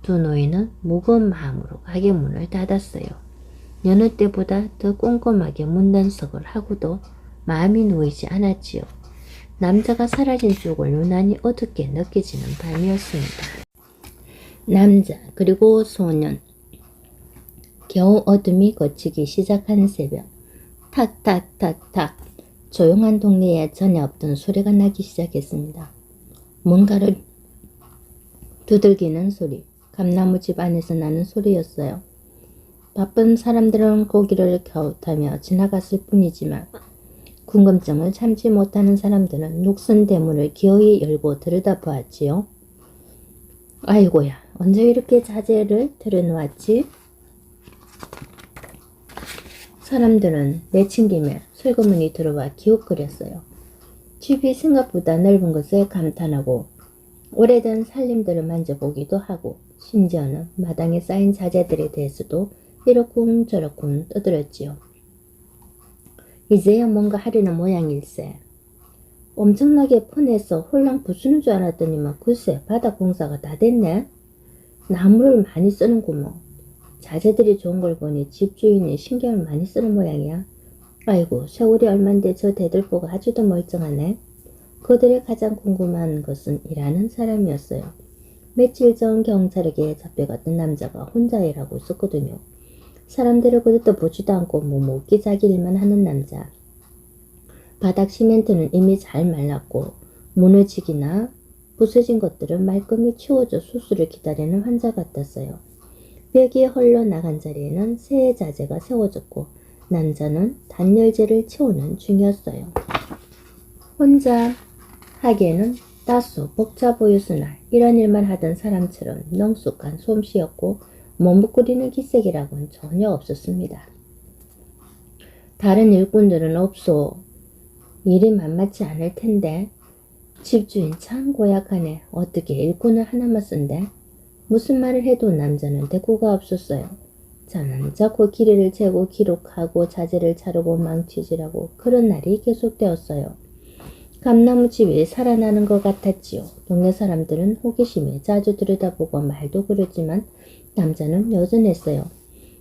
두 노인은 무거운 마음으로 가게 문을 닫았어요. 여느 때보다 더 꼼꼼하게 문단속을 하고도 마음이 놓이지 않았지요. 남자가 사라진 쪽을 유난히 어둡게 느껴지는 밤이었습니다. 남자 그리고 소년. 겨우 어둠이 걷히기 시작한 새벽. 탁탁탁탁. 조용한 동네에 전에 없던 소리가 나기 시작했습니다. 뭔가를 두들기는 소리. 감나무집 안에서 나는 소리였어요. 바쁜 사람들은 고기를 갸웃하며 지나갔을 뿐이지만 궁금증을 참지 못하는 사람들은 녹슨 대문을 기어이 열고 들여다보았지요. 아이고야, 언제 이렇게 자재를 들여놓았지? 사람들은 내친김에 슬그머니 들어와 기웃거렸어요. 집이 생각보다 넓은 것을 감탄하고 오래된 살림들을 만져보기도 하고 심지어는 마당에 쌓인 자재들에 대해서도 이렇쿵 저렇쿵 떠들었지요. 이제야 뭔가 하려는 모양일세. 엄청나게 펀해서 홀랑 부수는 줄 알았더니만 글쎄 바닥 공사가 다 됐네. 나무를 많이 쓰는구먼. 자재들이 좋은 걸 보니 집주인이 신경을 많이 쓰는 모양이야. 아이고 세월이 얼만데 저 대들보가 아주도 멀쩡하네. 그들의 가장 궁금한 것은 일하는 사람이었어요. 며칠 전 경찰에게 잡혀갔던 남자가 혼자 일하고 있었거든요. 사람들을 그것도 보지도 않고 묵묵히 자기 일만 하는 남자. 바닥 시멘트는 이미 잘 말랐고 무너지기나 부서진 것들은 말끔히 치워져 수술을 기다리는 환자 같았어요. 벽이 헐러 나간 자리에는 새 자재가 세워졌고 남자는 단열재를 채우는 중이었어요. 혼자 하기에는 다소 벅차 보였으나 이런 일만 하던 사람처럼 능숙한 솜씨였고 머뭇거리는 기색이라고는 전혀 없었습니다. 다른 일꾼들은 없소. 일이 만만치 않을 텐데. 집주인 참 고약하네. 어떻게 일꾼을 하나만 쓴대? 무슨 말을 해도 남자는 대꾸가 없었어요. 저는 자꾸 길이를 재고 기록하고 자재를 자르고 망치질하고 그런 날이 계속되었어요. 감나무집이 살아나는 것 같았지요. 동네 사람들은 호기심에 자주 들여다보고 말도 그러지만 남자는 여전했어요.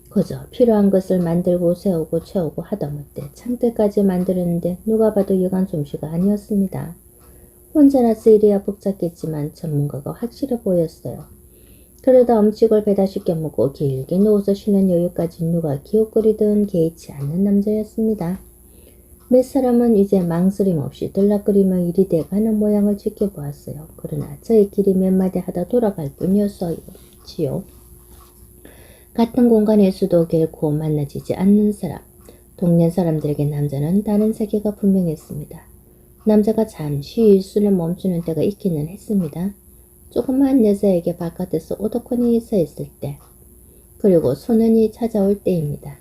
그저 필요한 것을 만들고 세우고 채우고 하다못해 창틀까지 만들었는데 누가 봐도 여간 솜씨가 아니었습니다. 혼자라서 일이야 복잡했지만 전문가가 확실해 보였어요. 그러다 음식을 배달시켜 먹고 길게 누워서 쉬는 여유까지 누가 기웃거리든 개의치 않는 남자였습니다. 몇 사람은 이제 망설임 없이 들락거리며 일이 돼가는 모양을 지켜보았어요. 그러나 저희끼리 몇 마디 하다 돌아갈 뿐이었지요. 같은 공간에서도 결코 만나지지 않는 사람. 동네 사람들에게 남자는 다른 세계가 분명했습니다. 남자가 잠시 일순에 멈추는 때가 있기는 했습니다. 조그마한 여자에게 바깥에서 오덕하니 서 있을 때, 그리고 소년이 찾아올 때입니다.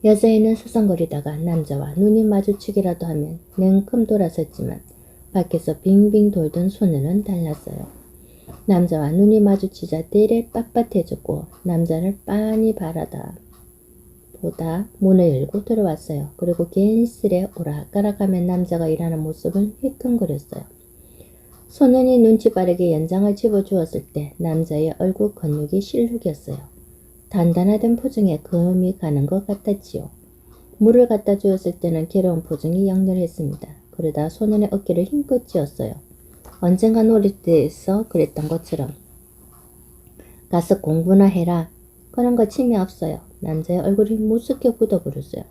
여자애는 서성거리다가 남자와 눈이 마주치기라도 하면 냉큼 돌아섰지만 밖에서 빙빙 돌던 소년은 달랐어요. 남자와 눈이 마주치자 대래 빳빳해졌고 남자를 빤히 바라다 보다 문을 열고 들어왔어요. 그리고 괜스레 오락가락하며 남자가 일하는 모습을 휘청거렸어요. 소년이 눈치 빠르게 연장을 집어주었을 때 남자의 얼굴 근육이 실룩이었어요. 단단하던 표정에 금이 가는 것 같았지요. 물을 갖다 주었을 때는 괴로운 표정이 역렬했습니다. 그러다 소년의 어깨를 힘껏 쥐었어요. 언젠가 놀이터에서 그랬던 것처럼. 가서 공부나 해라. 그런 거 취미 없어요. 남자의 얼굴이 무섭게 굳어버렸어요.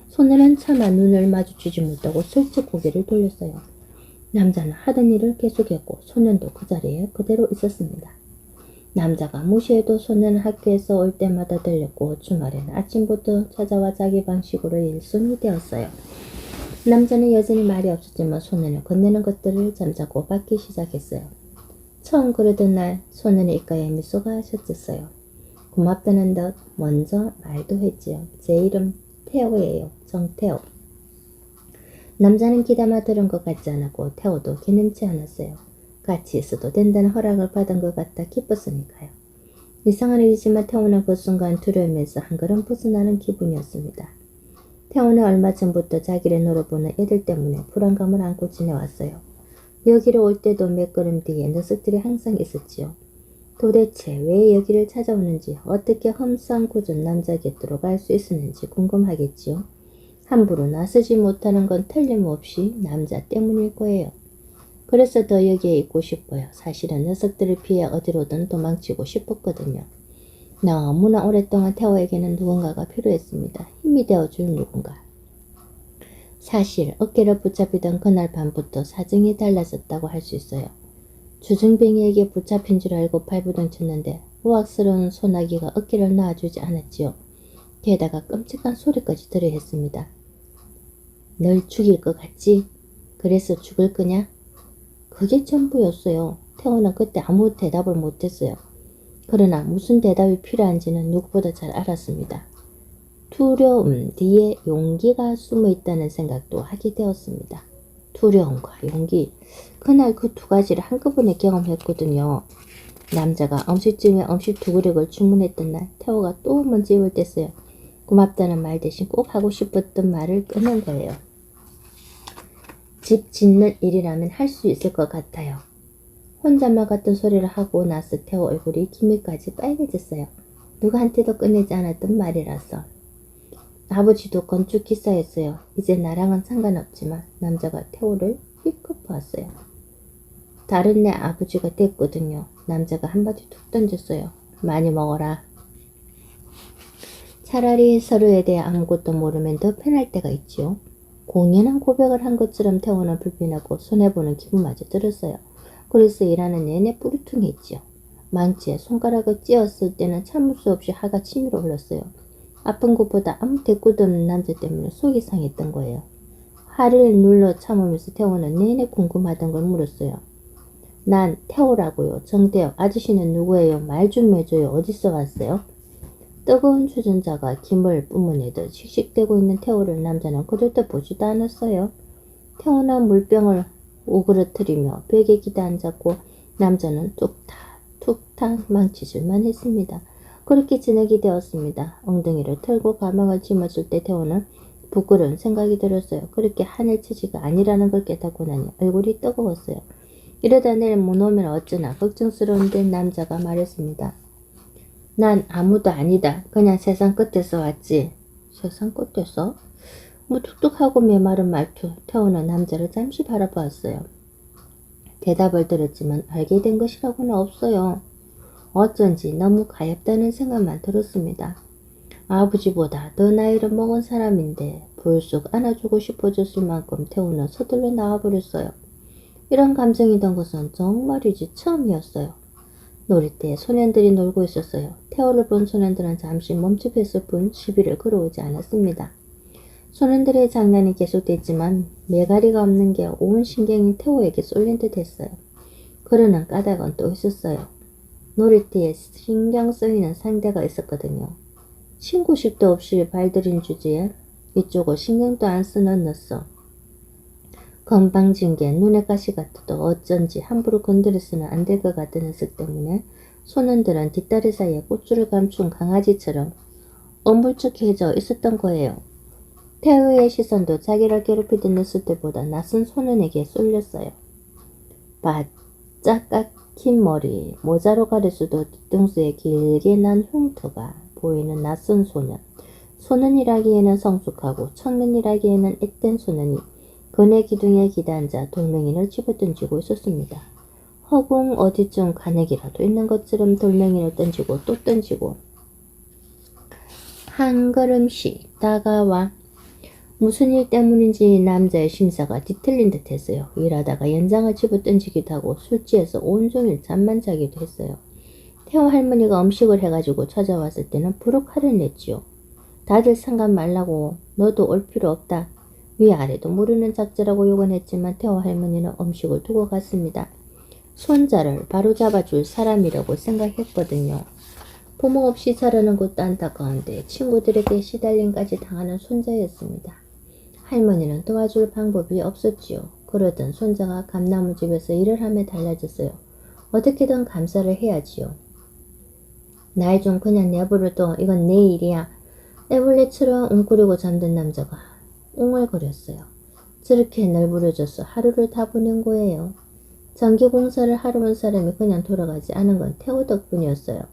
소년은 차마 눈을 마주치지 못하고 슬쩍 고개를 돌렸어요. 남자는 하던 일을 계속했고 소년도 그 자리에 그대로 있었습니다. 남자가 무시해도 소년은 학교에서 올 때마다 들렸고 주말에는 아침부터 찾아와 자기 방식으로 일순이 되었어요. 남자는 여전히 말이 없었지만 소년을 건네는 것들을 잠자코 받기 시작했어요. 처음 그러던 날 소년의 입가에 미소가 젖었어요. 고맙다는 듯 먼저 말도 했지요. 제 이름 태호예요. 정태호. 남자는 귀담아 들은 것 같지 않았고 태호도 개념치 않았어요. 같이 있어도 된다는 허락을 받은 것 같아 기뻤으니까요. 이상한 일이지만 태호는 그 순간 두려움에서 한 걸음 벗어나는 기분이었습니다. 태호는 얼마 전부터 자기를 놀아보는 애들 때문에 불안감을 안고 지내왔어요. 여기로 올 때도 몇 걸음 뒤에 녀석들이 항상 있었지요. 도대체 왜 여기를 찾아오는지, 어떻게 험상궂은 남자 곁으로 갈 수 있었는지 궁금하겠지요. 함부로 나서지 못하는 건 틀림없이 남자 때문일 거예요. 그래서 더 여기에 있고 싶어요. 사실은 녀석들을 피해 어디로든 도망치고 싶었거든요. 너무나 오랫동안 태호에게는 누군가가 필요했습니다. 힘이 되어줄 누군가. 사실 어깨를 붙잡히던 그날 밤부터 사정이 달라졌다고 할 수 있어요. 주중뱅이에게 붙잡힌 줄 알고 발부둥쳤는데 우악스러운 소나기가 어깨를 놔주지 않았지요. 게다가 끔찍한 소리까지 들어야 했습니다. 널 죽일 것 같지? 그래서 죽을 거냐? 그게 전부였어요. 태호는 그때 아무 대답을 못했어요. 그러나 무슨 대답이 필요한지는 누구보다 잘 알았습니다. 두려움 뒤에 용기가 숨어 있다는 생각도 하게 되었습니다. 두려움과 용기. 그날 그 두 가지를 한꺼번에 경험했거든요. 남자가 음식점에 음식 두 그릇을 주문했던 날 태호가 또 먼지 입을 뗐어요. 고맙다는 말 대신 꼭 하고 싶었던 말을 꺼낸 거예요. 집 짓는 일이라면 할 수 있을 것 같아요. 혼잣말 같은 소리를 하고 나서 태호 얼굴이 기미까지 빨개졌어요. 누구한테도 꺼내지 않았던 말이라서. 아버지도 건축 기사였어요. 이제 나랑은 상관없지만 남자가 태호를 휘껏 보았어요. 다른 내 아버지가 됐거든요. 남자가 한마디 툭 던졌어요. 많이 먹어라. 차라리 서로에 대해 아무것도 모르면 더 편할 때가 있지요. 공연한 고백을 한 것처럼 태호는 불편하고 손해보는 기분마저 들었어요. 그래서 일하는 내내 뿌리퉁했지요. 망치에 손가락을 찧었을 때는 참을 수 없이 하가 치밀어 흘렀어요. 아픈 것보다 아무 대꾸도 없는 남자 때문에 속이 상했던 거예요. 화를 눌러 참으면서 태호는 내내 궁금하던 걸 물었어요. 난 태호라고요. 정태호. 아저씨는 누구예요? 말 좀 해줘요. 어디서 왔어요? 뜨거운 주전자가 김을 뿜어내듯 씩씩대고 있는 태호를 남자는 그저도 보지도 않았어요. 태호는 물병을 오그러뜨리며 벽에 기대앉았고 남자는 툭탁 망치질만 했습니다. 그렇게 지내게 되었습니다. 엉덩이를 털고 가방을 짊어질 때 태호는 부끄러운 생각이 들었어요. 그렇게 하늘 처지가 아니라는 걸 깨닫고 나니 얼굴이 뜨거웠어요. 이러다 내일 못 오면 어쩌나 걱정스러운데 남자가 말했습니다. 난 아무도 아니다. 그냥 세상 끝에서 왔지. 세상 끝에서? 무뚝뚝하고 메마른 말투. 태호는 남자를 잠시 바라보았어요. 대답을 들었지만 알게 된 것이라고는 없어요. 어쩐지 너무 가엾다는 생각만 들었습니다. 아버지보다 더 나이를 먹은 사람인데 불쑥 안아주고 싶어졌을 만큼 태호는 서둘러 나와버렸어요. 이런 감정이 든 것은 정말이지 처음이었어요. 놀이터에 소년들이 놀고 있었어요. 태호를 본 소년들은 잠시 멈칫했을 뿐 시비를 걸어오지 않았습니다. 소년들의 장난이 계속됐지만 매가리가 없는 게 온 신경이 태호에게 쏠린 듯 했어요. 그러는 까닭은 또 있었어요. 놀이터에 신경 쓰이는 상대가 있었거든요. 신고식도 없이 발들인 주제에 이쪽을 신경도 안 쓰는 녀석. 건방진 게 눈에 가시 같아도 어쩐지 함부로 건드려서는 안 될 것 같은 녀석 때문에 소년들은 뒷다리 사이에 꼬투를 감춘 강아지처럼 어물쩍해져 있었던 거예요. 태우의 시선도 자기를 괴롭히던 녀석들보다 낯선 소년에게 쏠렸어요. 바짝 깎인 머리, 모자로 가릴 수도 뒤통수에 길게 난 흉터가 보이는 낯선 소년. 소년이라기에는 성숙하고 청년이라기에는 앳된 소년이 그네 기둥에 기대앉아 돌멩이를 집어던지고 있었습니다. 허공 어디쯤 간액이라도 있는 것처럼 돌멩이를 던지고 또 던지고 한 걸음씩 다가와 무슨 일 때문인지 남자의 심사가 뒤틀린 듯 했어요. 일하다가 연장을 집어던지기도 하고 술 취해서 온종일 잠만 자기도 했어요. 태호 할머니가 음식을 해가지고 찾아왔을 때는 부록 화를 냈지요. 다들 상관 말라고 너도 올 필요 없다. 위아래도 모르는 작자라고 욕은 했지만 태호 할머니는 음식을 두고 갔습니다. 손자를 바로잡아줄 사람이라고 생각했거든요. 부모 없이 자라는 것도 안타까운데 친구들에게 시달림까지 당하는 손자였습니다. 할머니는 도와줄 방법이 없었지요. 그러던 손자가 감나무집에서 일을 하며 달라졌어요. 어떻게든 감사를 해야지요. 날 좀 그냥 내버려둬. 이건 내 일이야. 애벌레처럼 웅크리고 잠든 남자가 웅얼거렸어요. 저렇게 널브러져서 하루를 다 보낸 거예요. 전기공사를 하러 온 사람이 그냥 돌아가지 않은 건 태호 덕분이었어요.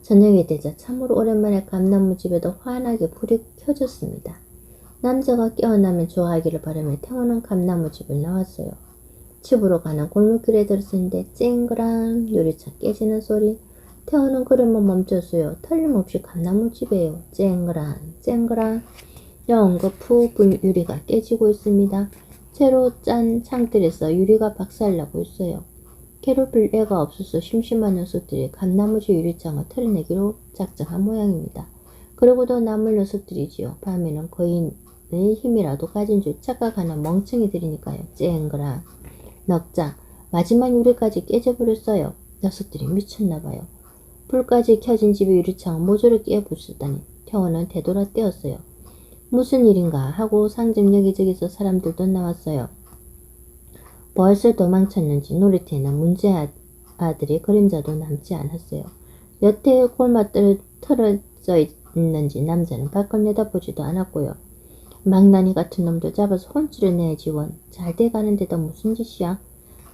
저녁이 되자 참으로 오랜만에 감나무 집에도 환하게 불이 켜졌습니다. 남자가 깨어나면 좋아하기를 바라며 태호는 감나무 집을 나왔어요. 집으로 가는 골목길에 들었는데 쨍그랑 유리창 깨지는 소리. 태호는 걸음을 멈췄어요. 틀림없이 감나무 집이에요. 쨍그랑 쨍그랑 연거 푹 분 유리가 깨지고 있습니다. 새로 짠 창틀에서 유리가 박살나고 있어요. 괴롭힐 애가 없어서 심심한 녀석들이 감나무집 유리창을 털어내기로 작정한 모양입니다. 그러고도 남을 녀석들이지요. 밤에는 거인의 힘이라도 가진 줄 착각하는 멍청이들이니까요. 쨍그랑 넉자 마지막 유리까지 깨져버렸어요. 녀석들이 미쳤나봐요. 불까지 켜진 집의 유리창을 모조리 깨부수다니 태호는 되돌아 떼었어요. 무슨 일인가 하고 상점 여기저기서 사람들도 나왔어요. 벌써 도망쳤는지 놀이터에는 문제 아들의 그림자도 남지 않았어요. 여태 골마 털어져 있는지 남자는 밖을 내다보지도 않았고요. 망나니 같은 놈도 잡아서 혼쭐을 내야지 원. 잘 돼가는데도 무슨 짓이야?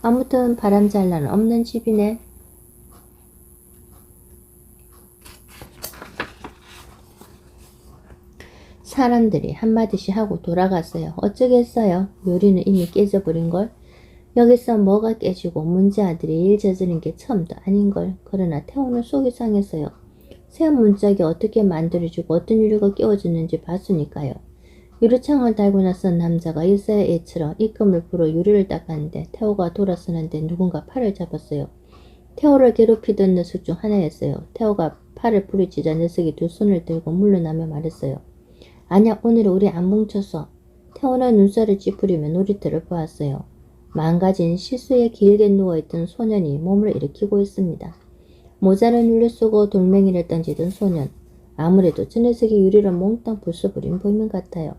아무튼 바람 잘 나는 없는 집이네. 사람들이 한마디씩 하고 돌아갔어요. 어쩌겠어요. 요리는 이미 깨져버린걸. 여기서 뭐가 깨지고 문제 아들이 일 저지른 게 처음도 아닌걸. 그러나 태호는 속이 상했어요. 새 문짝이 어떻게 만들어지고 어떤 유리가 끼워졌는지 봤으니까요. 유리창을 달고 나선 남자가 일사의 애처럼 입금을 풀어 유리를 닦았는데 태호가 돌아서는데 누군가 팔을 잡았어요. 태호를 괴롭히던 녀석 중 하나였어요. 태호가 팔을 부리치자 녀석이 두 손을 들고 물러나며 말했어요. 아냐, 오늘은 우리 안 뭉쳤어. 태호는 눈살을 찌푸리며 놀이터를 보았어요. 망가진 실수에 길게 누워있던 소년이 몸을 일으키고 있습니다. 모자를 눌려 쓰고 돌멩이를 던지던 소년. 아무래도 저 녀석이 유리를 몽땅 부숴버린 범인 같아요.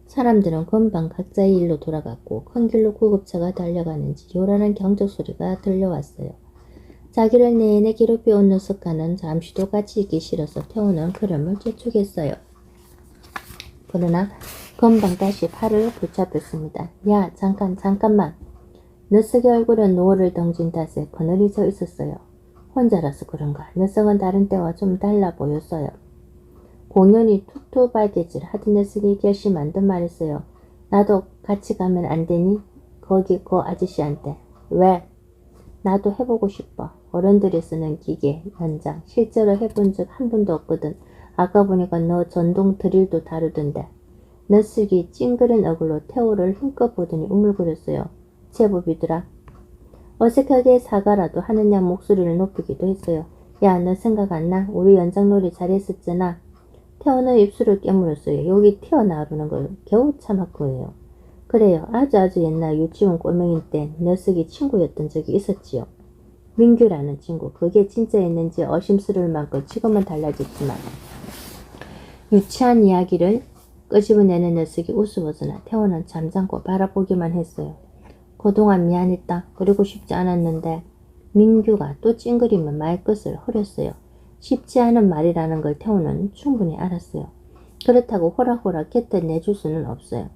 사람들은 금방 각자의 일로 돌아갔고 큰 길로 구급차가 달려가는지 요란한 경적 소리가 들려왔어요. 자기를 내내 괴롭혀온 녀석과는 잠시도 같이 있기 싫어서 태호는 걸음을 재촉했어요. 그러나 금방 다시 팔을 붙잡혔습니다. 야, 잠깐만. 녀석의 얼굴은 노을을 덩진 탓에 그늘이 져 있었어요. 혼자라서 그런가 녀석은 다른 때와 좀 달라 보였어요. 공연히 툭툭 발대질 하던 녀석이 결심한 듯 말했어요. 나도 같이 가면 안 되니? 거기 그 아저씨한테. 왜? 나도 해보고 싶어. 어른들이 쓰는 기계, 연장 실제로 해본 적 한 번도 없거든. 아까 보니까 너 전동 드릴도 다루던데. 녀석이 찡그린 얼굴로 태호를 힘껏 보더니 우물거렸어요. 제법이더라. 어색하게 사과라도 하는 양 목소리를 높이기도 했어요. 야, 너 생각 안 나? 우리 연장놀이 잘했었잖아. 태호는 입술을 깨물었어요. 여기 튀어나오는 걸 겨우 참았고요. 그래요. 아주 옛날 유치원 꼬맹이 때 녀석이 친구였던 적이 있었지요. 민규라는 친구. 그게 진짜였는지 의심스러울 만큼 지금은 달라졌지만 유치한 이야기를 끄집어내는 녀석이 우스워서나 태호는 잠잠고 바라보기만 했어요. 그동안 미안했다. 그러고 싶지 않았는데 민규가 또 찡그리며 말끝을 흐렸어요. 쉽지 않은 말이라는 걸 태호는 충분히 알았어요. 그렇다고 호락호락 곁에 내줄 수는 없어요.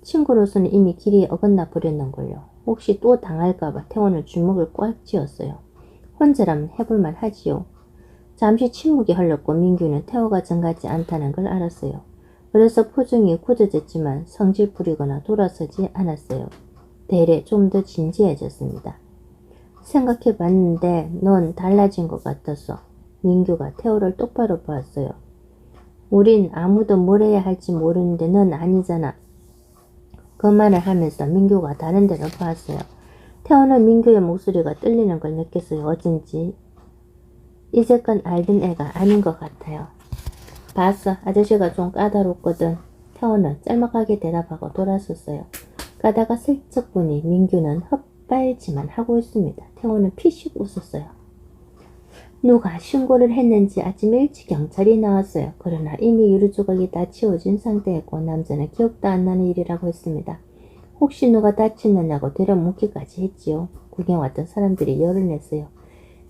친구로서는 이미 길이 어긋나 버렸는걸요. 혹시 또 당할까봐 태호는 주먹을 꽉 쥐었어요. 혼자라면 해볼만 하지요. 잠시 침묵이 흘렀고 민규는 태호가 정같지 않다는 걸 알았어요. 그래서 표정이 굳어졌지만 성질 부리거나 돌아서지 않았어요. 대래 좀 더 진지해졌습니다. 생각해봤는데 넌 달라진 것 같았어. 민규가 태호를 똑바로 보았어요. 우린 아무도 뭘 해야 할지 모르는데 넌 아니잖아. 그 말을 하면서 민규가 다른 데로 보았어요. 태호는 민규의 목소리가 떨리는 걸 느꼈어요. 어쩐지 이제껏 알던 애가 아닌 것 같아요. 봤어. 아저씨가 좀 까다롭거든. 태호는 짤막하게 대답하고 돌아섰어요. 가다가 슬쩍 보니 민규는 헛발질만 하고 있습니다. 태호는 피식 웃었어요. 누가 신고를 했는지 아침 일찍 경찰이 나왔어요. 그러나 이미 유리 조각이 다 치워진 상태였고 남자는 기억도 안 나는 일이라고 했습니다. 혹시 누가 다쳤느냐고 되려묻기까지 했지요. 구경 왔던 사람들이 열을 냈어요.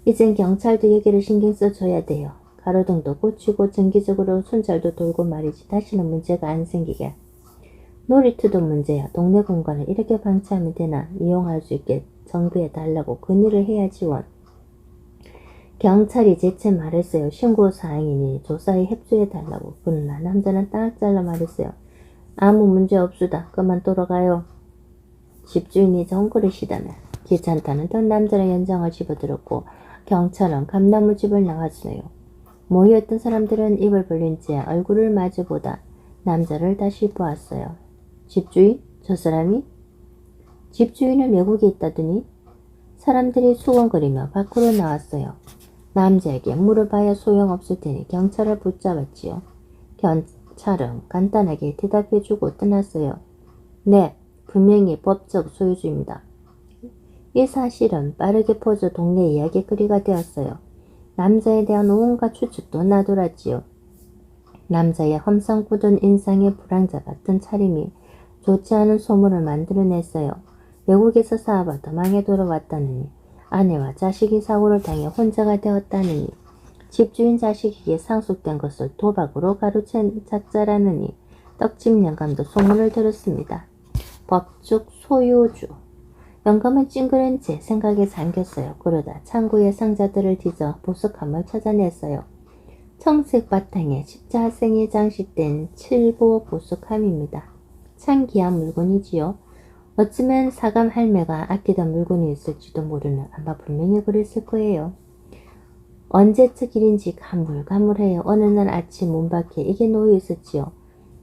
이젠 경찰도 여기를 신경 써줘야 돼요. 가로등도 고치고 정기적으로 순찰도 돌고 말이지. 다시는 문제가 안 생기게. 놀이터도 문제야. 동네 공간을 이렇게 방치하면 되나? 이용할 수 있게 정비해 달라고 건의를 해야지원. 경찰이 재채 말했어요. 신고사항이니 조사에 협조해 달라고. 그러나 남자는 딱 잘라 말했어요. 아무 문제 없수다. 그만 돌아가요. 집주인이 정그릇이다며 귀찮다는 듯 남자는 연장을 집어들었고 경찰은 감나무 집을 나갔어요. 모여있던 사람들은 입을 벌린 채 얼굴을 마주보다 남자를 다시 보았어요. 집주인? 저 사람이? 집주인은 외국에 있다더니? 사람들이 수군거리며 밖으로 나왔어요. 남자에게 물어봐야 소용없을 테니 경찰을 붙잡았지요. 경찰은 간단하게 대답해주고 떠났어요. 네, 분명히 법적 소유주입니다. 이 사실은 빠르게 퍼져 동네 이야기거리가 되었어요. 남자에 대한 온갖 추측도 나돌았지요. 남자의 험상 굳은 인상의 불황자 같은 차림이 좋지 않은 소문을 만들어냈어요. 외국에서 사업하다 망해 돌아왔다느니, 아내와 자식이 사고를 당해 혼자가 되었다느니, 집주인 자식에게 상속된 것을 도박으로 가로챈 작자라느니 떡집 영감도 소문을 들었습니다. 법적 소유주. 영감은 찡그린 채 생각에 잠겼어요. 그러다 창고의 상자들을 뒤져 보석함을 찾아냈어요. 청색 바탕에 십자생이 장식된 칠보 보석함입니다. 참 귀한 물건이지요. 어쩌면 사감 할매가 아끼던 물건이 있을지도 모르는, 아마 분명히 그랬을 거예요. 언제적 일인지 가물가물해요. 어느 날 아침 문 밖에 이게 놓여 있었지요.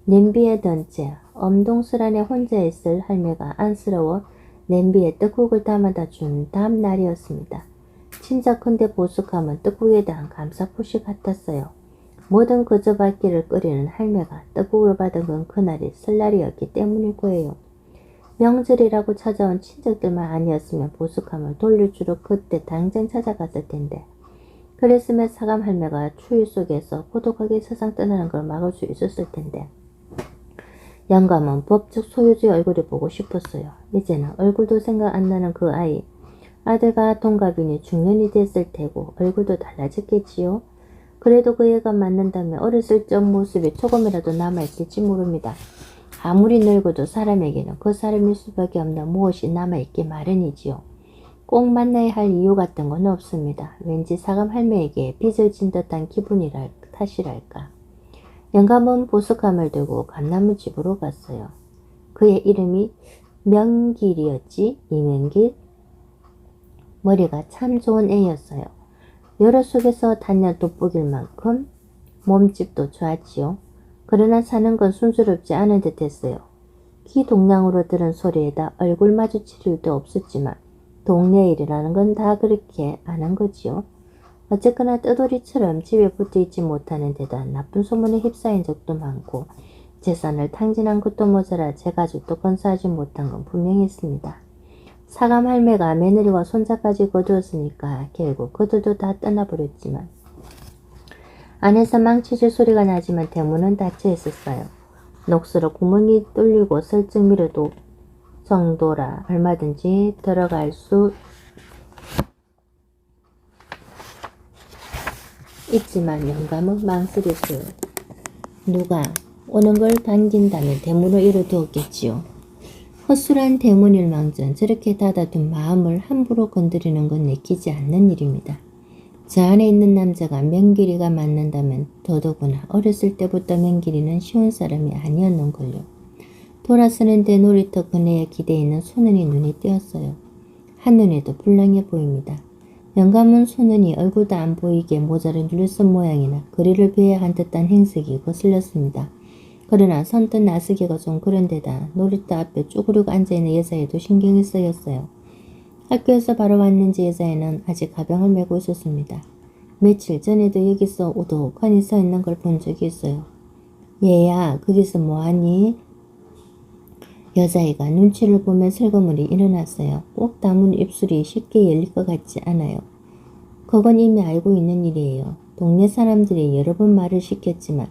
냄비에 던 채 엄동설 안에 혼자 있을 할매가 안쓰러워 냄비에 떡국을 담아다 준 다음 날이었습니다. 친자컨대 보숙함은 떡국에 대한 감사포시 같았어요. 뭐든 그저 받기를 끓이는 할매가 떡국을 받은 건 그날이 설날이었기 때문일 거예요. 명절이라고 찾아온 친척들만 아니었으면 보숙함을 돌려주러 그때 당장 찾아갔을 텐데, 그랬으면 사감 할매가 추위 속에서 고독하게 세상 떠나는 걸 막을 수 있었을 텐데. 영감은 법적 소유주의 얼굴을 보고 싶었어요. 이제는 얼굴도 생각 안 나는 그 아이. 아들과 동갑이니 중년이 됐을 테고 얼굴도 달라졌겠지요. 그래도 그 애가 맞는다면 어렸을 적 모습이 조금이라도 남아있을지 모릅니다. 아무리 늙어도 사람에게는 그 사람일 수밖에 없는 무엇이 남아있기 마련이지요. 꼭 만나야 할 이유 같은 건 없습니다. 왠지 사감 할매에게 빚을 진 듯한 탓이랄까. 영감은 보석함을 들고 감나무 집으로 갔어요. 그의 이름이 명길이었지. 이명길. 머리가 참 좋은 애였어요. 여러 속에서 단연 돋보길 만큼 몸집도 좋았지요. 그러나 사는 건 순조롭지 않은 듯 했어요. 키 동량으로 들은 소리에다 얼굴 마주칠 일도 없었지만 동네 일이라는 건 다 그렇게 안 한 거지요. 어쨌거나 떠돌이처럼 집에 붙어있지 못하는 데다 나쁜 소문에 휩싸인 적도 많고 재산을 탕진한 것도 모자라 제 가족도 건사하지 못한 건 분명했습니다. 사감 할매가 며느리와 손자까지 거두었으니까 결국 그들도 다 떠나버렸지만, 안에서 망치질 소리가 나지만 대문은 닫혀 있었어요. 녹수로 구멍이 뚫리고 설정 밀어도 정도라 얼마든지 들어갈 수 있지만 영감은 망설였어요. 누가 오는 걸 당긴다면 대문을 열어두었겠지요. 허술한 대문일망전 저렇게 닫아둔 마음을 함부로 건드리는 건 내키지 않는 일입니다. 저 안에 있는 남자가 명길이가 맞는다면 더더구나 어렸을 때부터 명길이는 쉬운 사람이 아니었는걸요. 돌아서는데 놀이터 그네에 기대있는 소년이 눈에 띄었어요. 한눈에도 불량해 보입니다. 영감은 소년이 얼굴도 안 보이게 모자를 눌러쓴 모양이나 거리를 비해한 듯한 행색이 거슬렸습니다. 그러나 선뜻 나서기가 좀 그런 데다 놀이터 앞에 쭈그리고 앉아있는 여자애도 신경이 쓰였어요. 학교에서 바로 왔는지 여자애는 아직 가방을 메고 있었습니다. 며칠 전에도 여기서 우독하니 서 있는 걸 본 적이 있어요. 얘야, 거기서 뭐하니? 여자애가 눈치를 보며 슬그머니 일어났어요. 꼭 다문 입술이 쉽게 열릴 것 같지 않아요. 그건 이미 알고 있는 일이에요. 동네 사람들이 여러 번 말을 시켰지만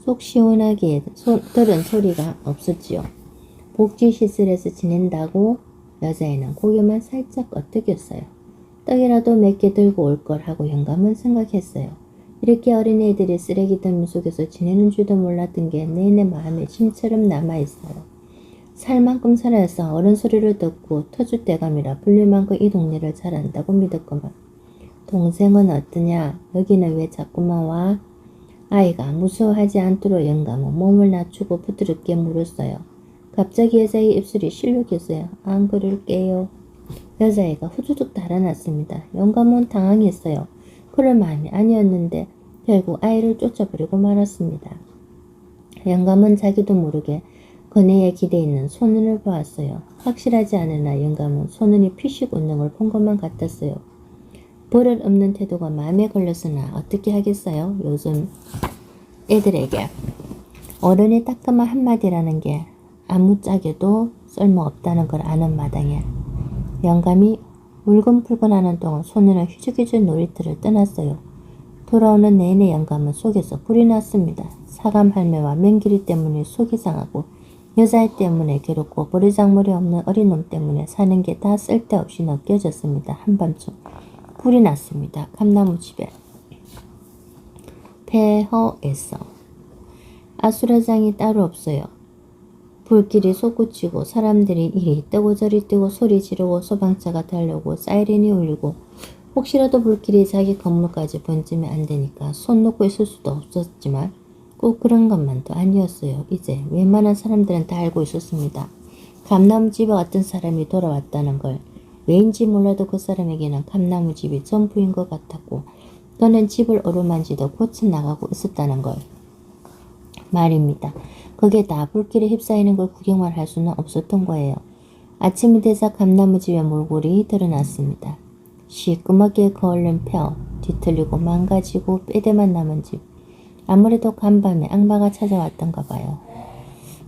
속 시원하게 들은 소리가 없었지요. 복지시설에서 지낸다고? 여자애는 고개만 살짝 끄덕였어요. 떡이라도 몇 개 들고 올 걸 하고 영감은 생각했어요. 이렇게 어린애들이 쓰레기 더미 속에서 지내는 줄도 몰랐던 게 내내 마음에 심처럼 남아있어요. 살 만큼 살아서 어른 소리를 듣고 터줏대감이라 불릴 만큼 이 동네를 잘 안다고 믿었구만. 동생은 어떠냐? 여기는 왜 자꾸만 와? 아이가 무서워하지 않도록 영감은 몸을 낮추고 부드럽게 물었어요. 갑자기 여자의 입술이 실룩했어요. 안 그럴게요. 여자애가 후두둑 달아났습니다. 영감은 당황했어요. 그럴 마음이 아니었는데 결국 아이를 쫓아버리고 말았습니다. 영감은 자기도 모르게 그네의 기대에 있는 소년을 보았어요. 확실하지 않으나 영감은 소년이 피식 웃는 걸 본 것만 같았어요. 버릇 없는 태도가 마음에 걸렸으나 어떻게 하겠어요? 요즘 애들에게 어른의 따끔한 한마디라는 게 아무짝에도 쓸모없다는 걸 아는 마당에 영감이 울근불근하는 동안 소년은 휘죽휘죽 놀이터를 떠났어요. 돌아오는 내내 영감은 속에서 불이 났습니다. 사감 할매와 맹길이 때문에 속이 상하고 여자애 때문에 괴롭고 버르장머리 없는 어린 놈 때문에 사는 게 다 쓸데없이 느껴졌습니다. 한밤중 불이 났습니다. 감나무집에 폐허에서 아수라장이 따로 없어요. 불길이 솟구치고 사람들이 이리 뜨고 저리 뜨고 소리 지르고 소방차가 달려오고 사이렌이 울리고 혹시라도 불길이 자기 건물까지 번지면 안 되니까 손 놓고 있을 수도 없었지만 꼭 그런 것만도 아니었어요. 이제 웬만한 사람들은 다 알고 있었습니다. 감나무집에 어떤 사람이 돌아왔다는 걸. 왜인지 몰라도 그 사람에게는 감나무집이 전부인 것 같았고 그는 집을 어루만지도 고쳐나가고 있었다는 걸 말입니다. 그게 다 불길에 휩싸이는 걸 구경만 할 수는 없었던 거예요. 아침이 되자 감나무집의 몰골이 드러났습니다. 시끄럽게 거울른 펴 뒤틀리고 망가지고 뼈대만 남은 집. 아무래도 간밤에 악마가 찾아왔던가 봐요.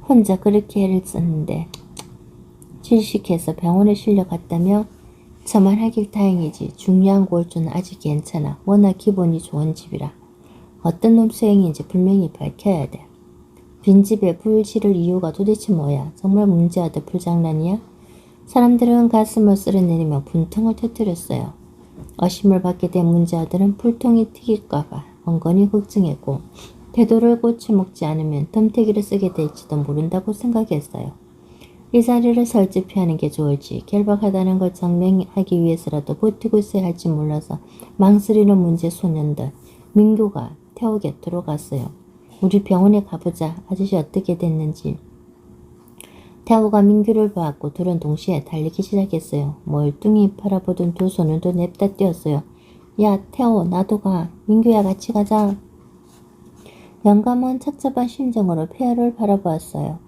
혼자 그렇게 애를 썼는데 질식해서 병원에 실려갔다며? 저만 하길 다행이지. 중요한 골조는 아직 괜찮아. 워낙 기분이 좋은 집이라. 어떤 놈 소행인지 분명히 밝혀야 돼. 빈집에 불 지를 이유가 도대체 뭐야? 정말 문제아들 불장난이야? 사람들은 가슴을 쓸어내리며 분통을 터뜨렸어요. 어심을 받게 된 문제아들은 불통이 튀길까봐 엉거니 걱정했고 태도를 고쳐먹지 않으면 덤태기를 쓰게 될지도 모른다고 생각했어요. 이 자리를 설치 피하는 게 좋을지 결박하다는 걸 증명하기 위해서라도 버티고 있어야 할지 몰라서 망설이는 문제 소년들. 민규가 태호 곁으로 갔어요. 우리 병원에 가보자. 아저씨 어떻게 됐는지. 태호가 민규를 보았고 둘은 동시에 달리기 시작했어요. 멀뚱히 바라보던 두 소년도 냅다 뛰었어요. 야 태호 나도 가. 민규야 같이 가자. 영감은 착잡한 심정으로 폐하를 바라보았어요.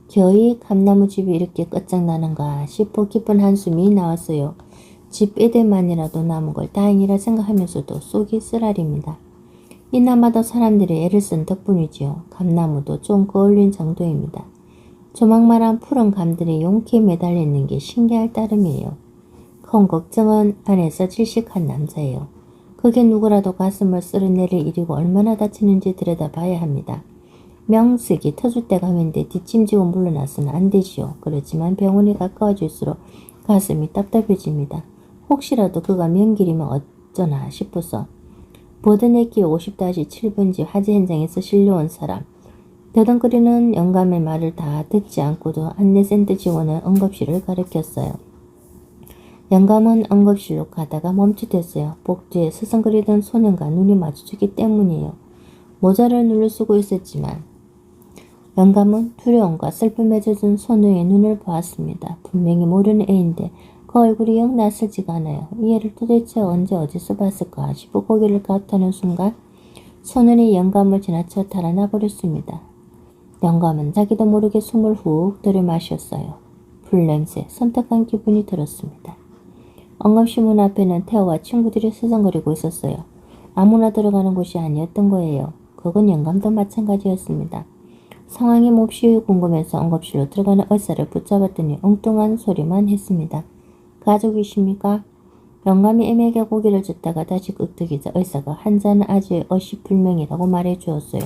겨이 감나무집이 이렇게 끝장나는가 싶어 깊은 한숨이 나왔어요. 집 애들만이라도 남은 걸 다행이라 생각하면서도 속이 쓰라립니다. 이나마도 사람들이 애를 쓴 덕분이지요. 감나무도 좀 거울린 정도입니다. 조망만한 푸른 감들이 용케 매달려 있는 게 신기할 따름이에요. 큰 걱정은 안에서 질식한 남자예요. 그게 누구라도 가슴을 쓸어내릴 일이고 얼마나 다치는지 들여다봐야 합니다. 명색이 터줏대감인데 뒷짐지고 물러나서는 안 되지요. 그렇지만 병원이 가까워질수록 가슴이 답답해집니다. 혹시라도 그가 명길이면 어쩌나 싶어서 버드네키 50-7번지 화재 현장에서 실려온 사람. 더듬거리는 영감의 말을 다 듣지 않고도 안내센터 직원은 응급실을 가리켰어요. 영감은 응급실로 가다가 멈칫했어요. 복도에 서성거리던 소년과 눈이 마주치기 때문이에요. 모자를 눌러 쓰고 있었지만 영감은 두려움과 슬픔에 젖은 소녀의 눈을 보았습니다. 분명히 모르는 애인데 그 얼굴이 영 낯설지가 않아요. 이 애를 도대체 언제 어디서 봤을까 싶어 고개를 갸웃하는 순간 소년이 영감을 지나쳐 달아나 버렸습니다. 영감은 자기도 모르게 숨을 훅 들이마셨어요. 불냄새, 섬뜩한 기분이 들었습니다. 응급실 문 앞에는 태호와 친구들이 서성거리고 있었어요. 아무나 들어가는 곳이 아니었던 거예요. 그건 영감도 마찬가지였습니다. 상황이 몹시 궁금해서 응급실로 들어가는 의사를 붙잡았더니 엉뚱한 소리만 했습니다. 가족이십니까? 영감이 애매하게 고개를 젓다가 다시 끄덕이자 의사가 환자는 아직 의식불명이라고 말해 주었어요.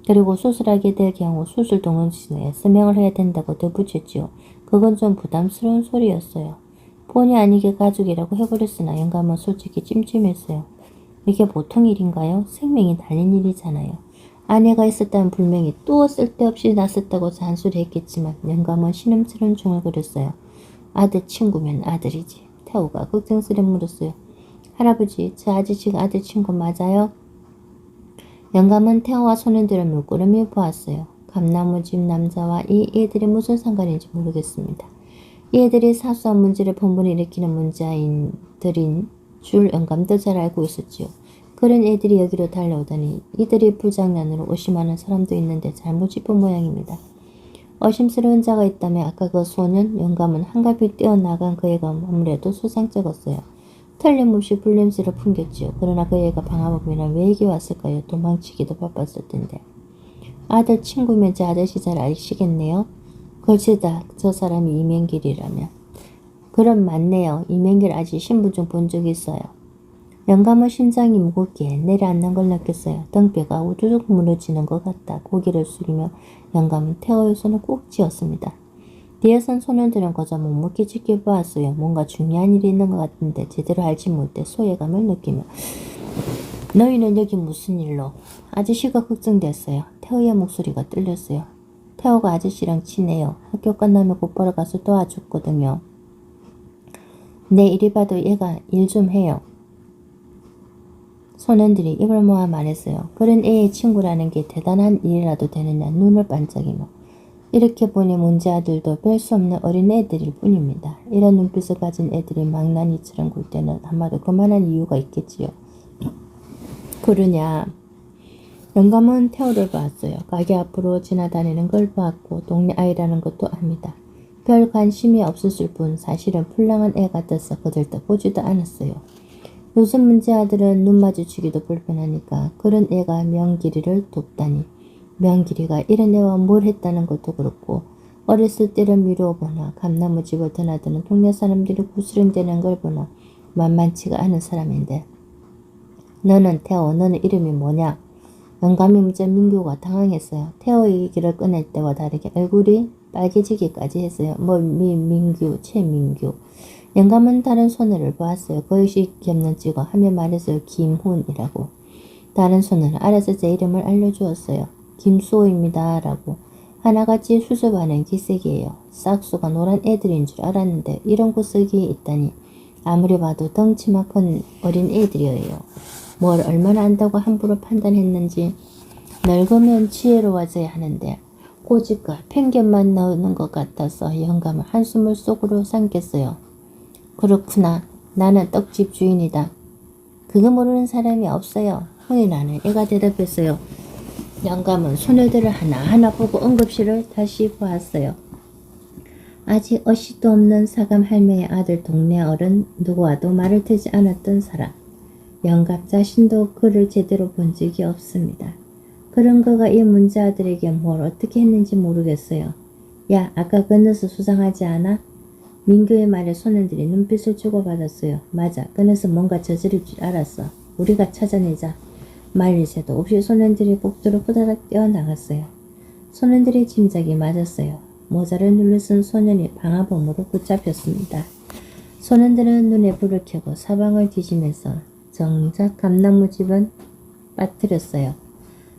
그리고 수술하게 될 경우 수술 동영상에 서명을 해야 된다고 덧붙였지요. 그건 좀 부담스러운 소리였어요. 본의 아니게 가족이라고 해버렸으나 영감은 솔직히 찜찜했어요. 이게 보통 일인가요? 생명이 달린 일이잖아요. 아내가 있었다면 분명히 또 쓸데없이 나섰다고 잔소리했겠지만 영감은 신음처럼 중얼거렸어요. 아들 친구면 아들이지. 태호가 걱정스레 물었어요. 할아버지, 저 아저씨가 아들 친구 맞아요? 영감은 태호와 손흔들어 물끄러미 보았어요. 감나무집 남자와 이 애들이 무슨 상관인지 모르겠습니다. 이 애들이 사소한 문제를 번번이 일으키는 문자인들인 줄 영감도 잘 알고 있었지요. 그런 애들이 여기로 달려오다니 이들이 불장난으로 의심하는 사람도 있는데 잘못 짚은 모양입니다. 의심스러운 자가 있다면 아까 그 소는 영감은 한가비 뛰어나간 그 애가 아무래도 수상쩍었어요. 틀림없이 불냄새를 풍겼지요. 그러나 그 애가 방화범이란 왜 여기 왔을까요? 도망치기도 바빴을 텐데. 아들 친구면 제 아저씨 잘 아시겠네요. 걸치다 저 사람이 이명길이라면. 그럼 맞네요. 이명길 아저씨 신분증 본 적 있어요. 영감은 심장이 무겁게 내려앉는 걸 느꼈어요. 등뼈가 우두둑 무너지는 것 같다. 고개를 숙이며 영감은 태호의 손을 꾹 쥐었습니다. 뒤에선 손흔들은 거저 묵묵히 지켜보았어요. 뭔가 중요한 일이 있는 것 같은데 제대로 알지 못해 소외감을 느끼며 너희는 여기 무슨 일로? 아저씨가 걱정됐어요. 태호의 목소리가 떨렸어요. 태호가 아저씨랑 친해요. 학교 끝나면 곧바로 가서 도와줬거든요. 네, 이리 봐도 얘가 일 좀 해요. 손흔들이 입을 모아 말했어요. 그런 애의 친구라는 게 대단한 일이라도 되느냐 눈을 반짝이며. 이렇게 보니 문제 아들도 별 수 없는 어린 애들일 뿐입니다. 이런 눈빛을 가진 애들이 망나니처럼 굴 때는 아마도 그만한 이유가 있겠지요. 그러냐. 영감은 태호를 봤어요. 가게 앞으로 지나다니는 걸 봤고 동네 아이라는 것도 압니다. 별 관심이 없었을 뿐 사실은 풀랑한 애 같아서 거들떠 보지도 않았어요. 요즘 문제 아들은 눈 마주치기도 불편하니까 그런 애가 명길이를 돕다니. 명길이가 이런 애와 뭘 했다는 것도 그렇고 어렸을 때를 미루어보나 감나무집을 드나드는 동네 사람들이 구스름대는 걸 보나 만만치가 않은 사람인데. 너는 태호, 너는 이름이 뭐냐? 영감이 묻자 민규가 당황했어요. 태호의 얘기를 꺼낼 때와 다르게 얼굴이 빨개지기까지 했어요. 민규, 최민규. 영감은 다른 손해를 보았어요. 거의시 겹는 찍어 하며 말했어요. 김훈이라고. 다른 손은 알아서 제 이름을 알려주었어요. 김수호입니다. 라고. 하나같이 수줍어하는 기색이에요. 싹수가 노란 애들인 줄 알았는데 이런 구석이 있다니. 아무리 봐도 덩치만 큰 어린 애들이에요. 뭘 얼마나 안다고 함부로 판단했는지. 늙으면 지혜로워져야 하는데 고집과 편견만 나오는 것 같아서 영감은 한숨을 속으로 삼켰어요. 그렇구나. 나는 떡집 주인이다. 그거 모르는 사람이 없어요. 흥이 나는 애가 대답했어요. 영감은 손녀들을 하나하나 보고 응급실을 다시 보았어요. 아직 어시도 없는 사감 할매의 아들 동네 어른 누구와도 말을 트지 않았던 사람. 영감 자신도 그를 제대로 본 적이 없습니다. 그런 그가 이 문제 아들에게 뭘 어떻게 했는지 모르겠어요. 야, 아까 건너서 수상하지 않아? 민규의 말에 손님들이 눈빛을 주고받았어요. 맞아. 끊어서 뭔가 저지를 줄 알았어. 우리가 찾아내자. 말릴 새도 없이 손님들이 복도로 후다닥 뛰어나갔어요. 손님들의 짐작이 맞았어요. 모자를 눌러쓴 소년이 방화범으로 붙잡혔습니다. 손님들은 눈에 불을 켜고 사방을 뒤지면서 정작 감나무집은 빠뜨렸어요.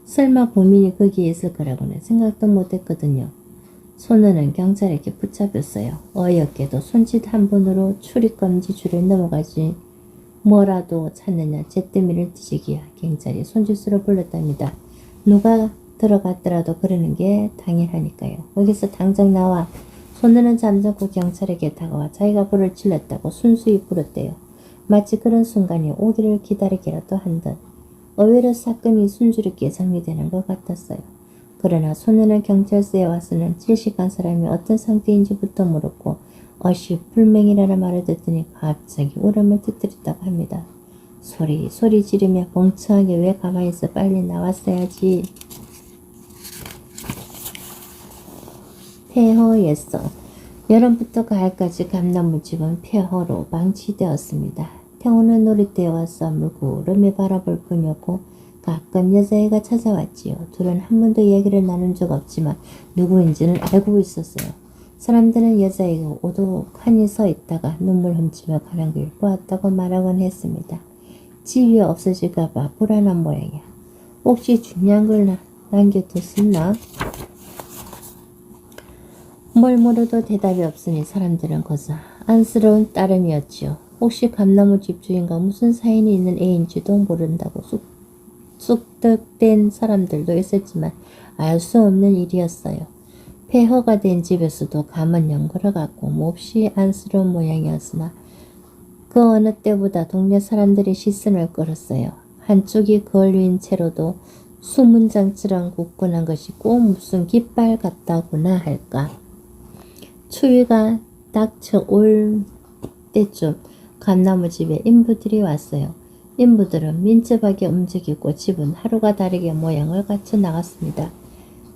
설마 범인이 거기에 있을 거라고는 생각도 못했거든요. 손은은 경찰에게 붙잡혔어요. 어이없게도 손짓 한 번으로 출입금지 줄을 넘어가지 뭐라도 찾느냐 잿더미를 뒤지기야 경찰이 손짓으로 불렀답니다. 누가 들어갔더라도 그러는 게 당연하니까요. 거기서 당장 나와. 손은은 잠자코 경찰에게 다가와 자기가 불을 질렀다고 순수히 불었대요. 마치 그런 순간이 오기를 기다리기라도 한 듯. 의외로 사건이 순조롭게 정리되는 것 같았어요. 그러나 손은은 경찰서에 와서는 질식한 사람이 어떤 상태인지부터 물었고 어시 불맹이라는 말을 듣더니 갑자기 울음을 터뜨렸다고 합니다. 소리 지르며 멍청하게 왜 가만히 있어 빨리 나왔어야지. 폐허였어. 여름부터 가을까지 감나무집은 폐허로 방치되었습니다. 태호는 놀이터에 와서 물구름을 바라볼 뿐이었고 가끔 여자애가 찾아왔지요. 둘은 한 번도 이야기를 나눈 적 없지만 누구인지는 알고 있었어요. 사람들은 여자애가 오독하니 서 있다가 눈물 훔치며 가는 걸 보았다고 말하곤 했습니다. 집이 없어질까봐 불안한 모양이야. 혹시 중요한 걸 남겨뒀었나? 뭘 물어도 대답이 없으니 사람들은 거저 안쓰러운 따름이었지요. 혹시 감나무 집주인과 무슨 사연이 있는 애인지도 모른다고 쑥덕된 사람들도 있었지만 알 수 없는 일이었어요. 폐허가 된 집에서도 감은 영걸어갔고 몹시 안쓰러운 모양이었으나 그 어느 때보다 동네 사람들이 시선을 끌었어요. 한쪽이 걸린 채로도 수문장처럼 굳건한 것이 꼭 무슨 깃발 같다고나 할까. 추위가 닥쳐올 때쯤 감나무집에 인부들이 왔어요. 인부들은 민첩하게 움직이고 집은 하루가 다르게 모양을 갖춰 나갔습니다.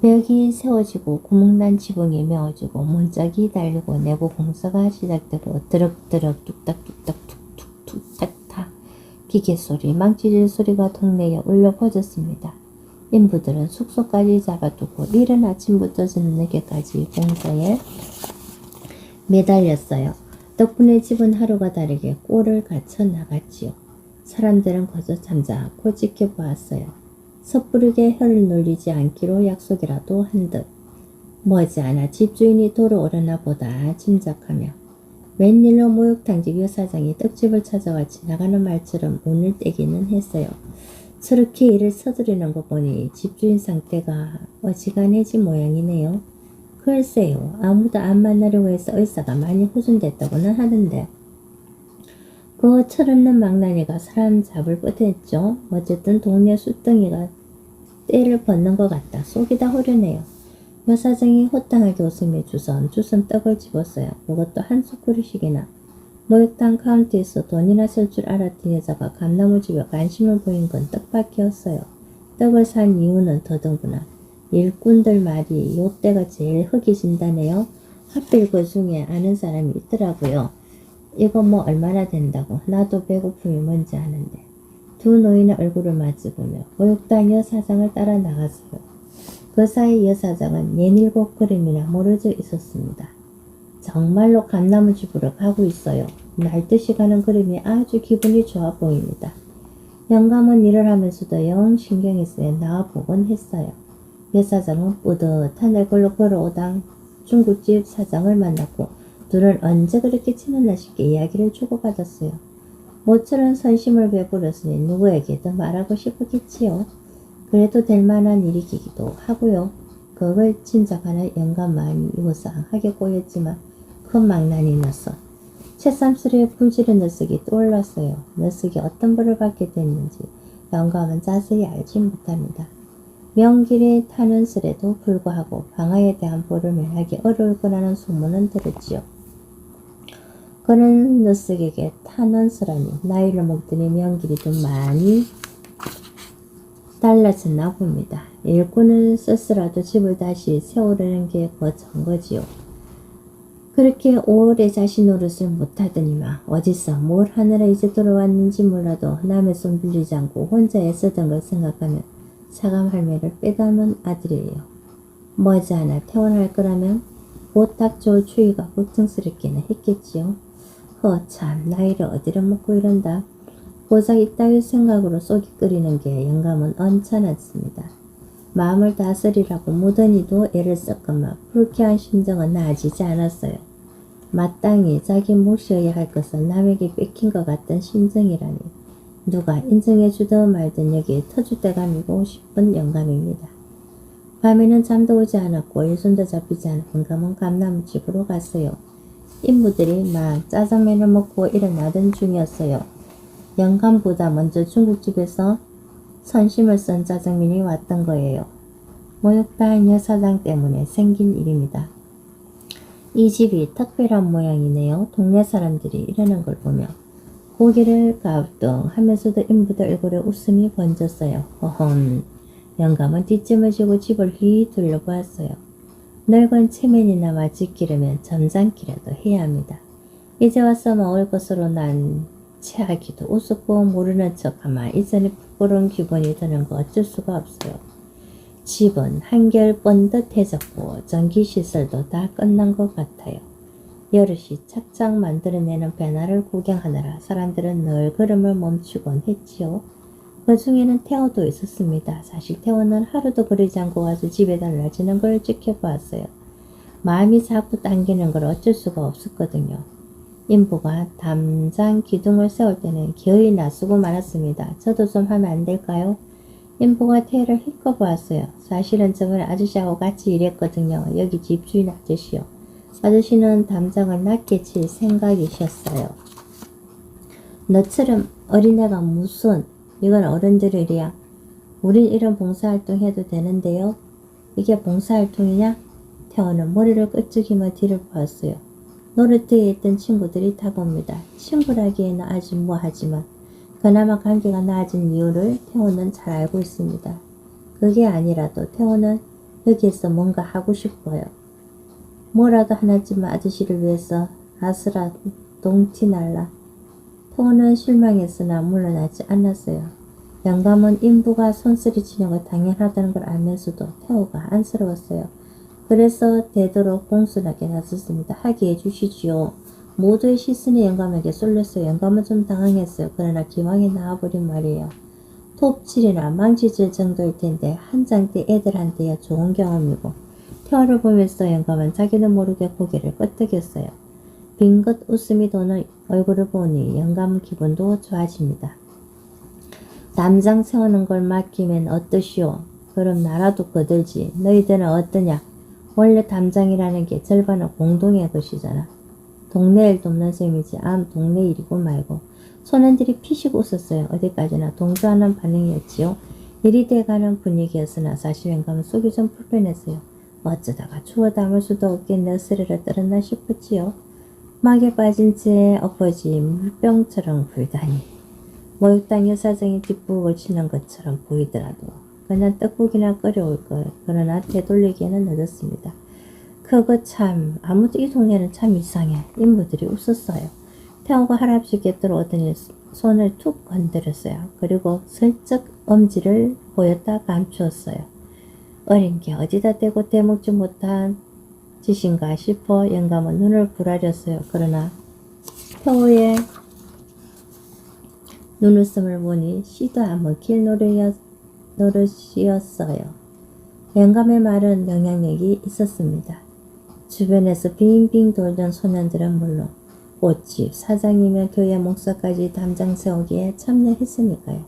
벽이 세워지고 구멍난 지붕이 메워지고 문짝이 달리고 내부 공사가 시작되고 드럭드럭 뚝딱뚝딱 툭툭툭 탁탁 기계소리 망치질 소리가 동네에 울려 퍼졌습니다. 인부들은 숙소까지 잡아두고 이른 아침부터 저녁에까지 공사에 매달렸어요. 덕분에 집은 하루가 다르게 꼴을 갖춰 나갔지요. 사람들은 거저 잠자코 지켜보았어요. 섣부르게 혀를 놀리지 않기로 약속이라도 한 듯. 머지않아 집주인이 돌아오려나 보다 짐작하며 웬일로 목욕탕집 여사장이 떡집을 찾아와 지나가는 말처럼 문을 떼기는 했어요. 저렇게 일을 서두르는 거 보니 집주인 상태가 어지간해진 모양이네요. 글쎄요, 아무도 안 만나려고 해서 의사가 많이 후순됐다고는 하던데 그 철없는 망나니가 사람 잡을 뻔했죠. 어쨌든 동네 숫덩이가 때를 벗는 것 같다. 속이 다 후련해요. 여사장이 호탕하게 웃으며 주섬주섬 떡을 집었어요. 그것도 한 숟그릇씩이나. 목욕탕 카운트에서 돈이나 쓸 줄 알았던 여자가 감나무집에 관심을 보인 건 떡밖이었어요. 떡을 산 이유는 더더구나 일꾼들 말이 요때가 제일 허기진다네요. 하필 그 중에 아는 사람이 있더라고요. 이거 뭐 얼마나 된다고. 나도 배고픔이 뭔지 아는데. 두 노인의 얼굴을 마주보며 목욕탕 여사장을 따라 나갔어요. 그 사이 여사장은 67걸음이나 멀어져 있었습니다. 정말로 감나무집으로 가고 있어요. 날듯이 가는 걸음이 아주 기분이 좋아 보입니다. 영감은 일을 하면서도 영 신경이 쓰여 나와보곤 했어요. 여사장은 뿌듯한 얼굴로 걸어오당 중국집 사장을 만났고 둘은 언제 그렇게 친했나 싶게 이야기를 주고받았어요. 모처럼 선심을 베풀었으니 누구에게도 말하고 싶었겠지요. 그래도 될 만한 일이기도 하고요. 그걸 짐작하는 영감 마음이 요상하게 꼬였지만 큰 망난이 나서 새삼스레 품질의 녀석이 떠올랐어요. 녀석이 어떤 벌을 받게 됐는지 영감은 자세히 알지 못합니다. 명길에 타는 설에도 불구하고 방아에 대한 벌을 면하기 어려울 거라는 소문은 들었지요. 그는 녀석에게 타는 설하니 나이를 먹더니 명길이 좀 많이 달라졌나 봅니다. 일꾼을 썼으라도 집을 다시 세우려는 게 거창한 거지요. 그렇게 오래 자신 노릇을 못하더니만 어디서 뭘 하느라 이제 돌아왔는지 몰라도 남의 손 빌리지 않고 혼자 애쓰던 걸 생각하면 사감 할매를 빼닮은 아들이에요. 머지않아 퇴원할 거라면 곧 닥쳐올 추위가 걱정스럽기는 했겠지요. 참 나이를 어디로 먹고 이런다. 고작 이따위 생각으로 속이 끓이는 게 영감은 언짢았습니다. 마음을 다스리라고 무던히도 애를 썼건만 불쾌한 심정은 나아지지 않았어요. 마땅히 자기 몫이어야 할 것을 남에게 뺏긴 것 같던 심정이라니 누가 인정해 주든 말든 여기에 터줏대감이고 싶은 영감입니다. 밤에는 잠도 오지 않았고 일손도 잡히지 않은 영감은 감나무집으로 갔어요. 인부들이 막 짜장면을 먹고 일어나던 중이었어요. 영감보다 먼저 중국집에서 선심을 쓴 짜장면이 왔던 거예요. 목욕탕 여사장 때문에 생긴 일입니다. 이 집이 특별한 모양이네요. 동네 사람들이 이러는 걸 보며 고개를 가우뚱하면서도 인부들 얼굴에 웃음이 번졌어요. 허흠. 영감은 뒷짐을 지고 집을 휘 둘러보았어요. 늙은 체면이나마 지키려면 점잖기라도 해야 합니다. 이제 와서 먹을 것으로 난 체하기도 우습고 모르는 척하마 이전에 부끄러운 기분이 드는 거 어쩔 수가 없어요. 집은 한결 번듯해졌고 전기시설도 다 끝난 것 같아요. 여럿이 착착 만들어내는 배나를 구경하느라 사람들은 늘 걸음을 멈추곤 했지요. 그 중에는 태호도 있었습니다. 사실 태호는 하루도 그러지 않고 와서 집에 달라지는 걸 지켜보았어요. 마음이 자꾸 당기는 걸 어쩔 수가 없었거든요. 인부가 담장 기둥을 세울 때는 기어이 나서고 말았습니다. 저도 좀 하면 안 될까요? 인부가 태를 힐끗 보았어요. 사실은 저번에 아저씨하고 같이 일했거든요. 여기 집주인 아저씨요. 아저씨는 담장을 낮게 칠 생각이셨어요. 너처럼 어린애가 무슨, 이건 어른들이랴. 우린 이런 봉사활동 해도 되는데요. 이게 봉사활동이냐? 태호는 머리를 끄적이며 뒤를 보았어요. 노르트에 있던 친구들이 다봅니다. 친구라기에는 아직 뭐하지만 그나마 관계가 나아진 이유를 태호는 잘 알고 있습니다. 그게 아니라도 태호는 여기에서 뭔가 하고 싶어요. 뭐라도 하나쯤은 아저씨를 위해서 아스라 동티날라. 태호는 실망했으나 물러나지 않았어요. 영감은 인부가 손쓰리치는 거 당연하다는 걸 알면서도 태호가 안쓰러웠어요. 그래서 되도록 공손하게 나섰습니다. 하게 해주시지요. 모두의 시선이 영감에게 쏠렸어요. 영감은 좀 당황했어요. 그러나 기왕에 나와버린 말이에요. 톱질이나 망치질 정도일 텐데 한 장 때 애들한테야 좋은 경험이고. 태호를 보면서 영감은 자기는 모르게 고개를 끄덕였어요. 빙긋 웃음이 도는 얼굴을 보니 영감 기분도 좋아집니다. 담장 세우는 걸 맡기면 어떠시오? 그럼 나라도 거들지. 너희들은 어떠냐? 원래 담장이라는 게 절반은 공동의 것이잖아. 동네 일 돕는 셈이지 암 동네 일이고 말고. 소년들이 피식 웃었어요. 어디까지나 동조하는 반응이었지요. 일이 돼가는 분위기였으나 사실 영감은 속이 좀 불편했어요. 어쩌다가 주워 담을 수도 없겠네 스르르 떨었나 싶었지요. 막에 빠진 채 엎어지 물병처럼 굴다니. 목욕탕 여사정이 뒷부엌을 치는 것처럼 보이더라도 그냥 떡국이나 끓여올 걸. 그러나 되돌리기에는 늦었습니다. 그거 참, 아무도 이 동네는 참 이상해. 인부들이 웃었어요. 태호가 할아버지 곁으로 오더니 손을 툭 건드렸어요. 그리고 슬쩍 엄지를 보였다 감추었어요. 어린 게 어디다 대고 대먹지 못한 짓인가 싶어 영감은 눈을 부라렸어요. 그러나 태호의 눈웃음을 보니 씨도 안 먹힐 노릇이었어요. 영감의 말은 영향력이 있었습니다. 주변에서 빙빙 돌던 소년들은 물론 꽃집, 사장이며 교회 목사까지 담장 세우기에 참여했으니까요.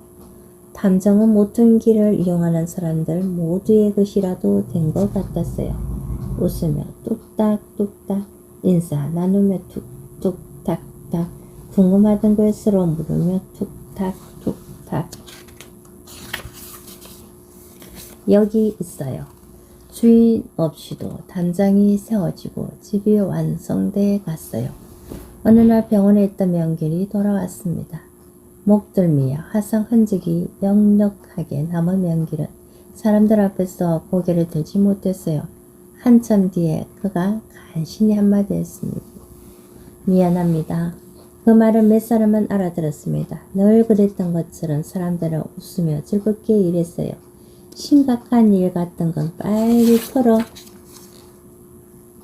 담장은 모든 길을 이용하는 사람들 모두의 것이라도 된 것 같았어요. 웃으며 뚝딱뚝딱 인사 나누며 툭툭탁탁 궁금하던 걸 서로 물으며 툭탁툭탁. 여기 있어요. 주인 없이도 담장이 세워지고 집이 완성돼 갔어요. 어느 날 병원에 있던 명길이 돌아왔습니다. 목덜미에 화상 흔적이 역력하게 남은 명길은 사람들 앞에서 고개를 들지 못했어요. 한참 뒤에 그가 간신히 한마디 했습니다. 미안합니다. 그 말은 몇 사람은 알아들었습니다. 늘 그랬던 것처럼 사람들은 웃으며 즐겁게 일했어요. 심각한 일 같은 건 빨리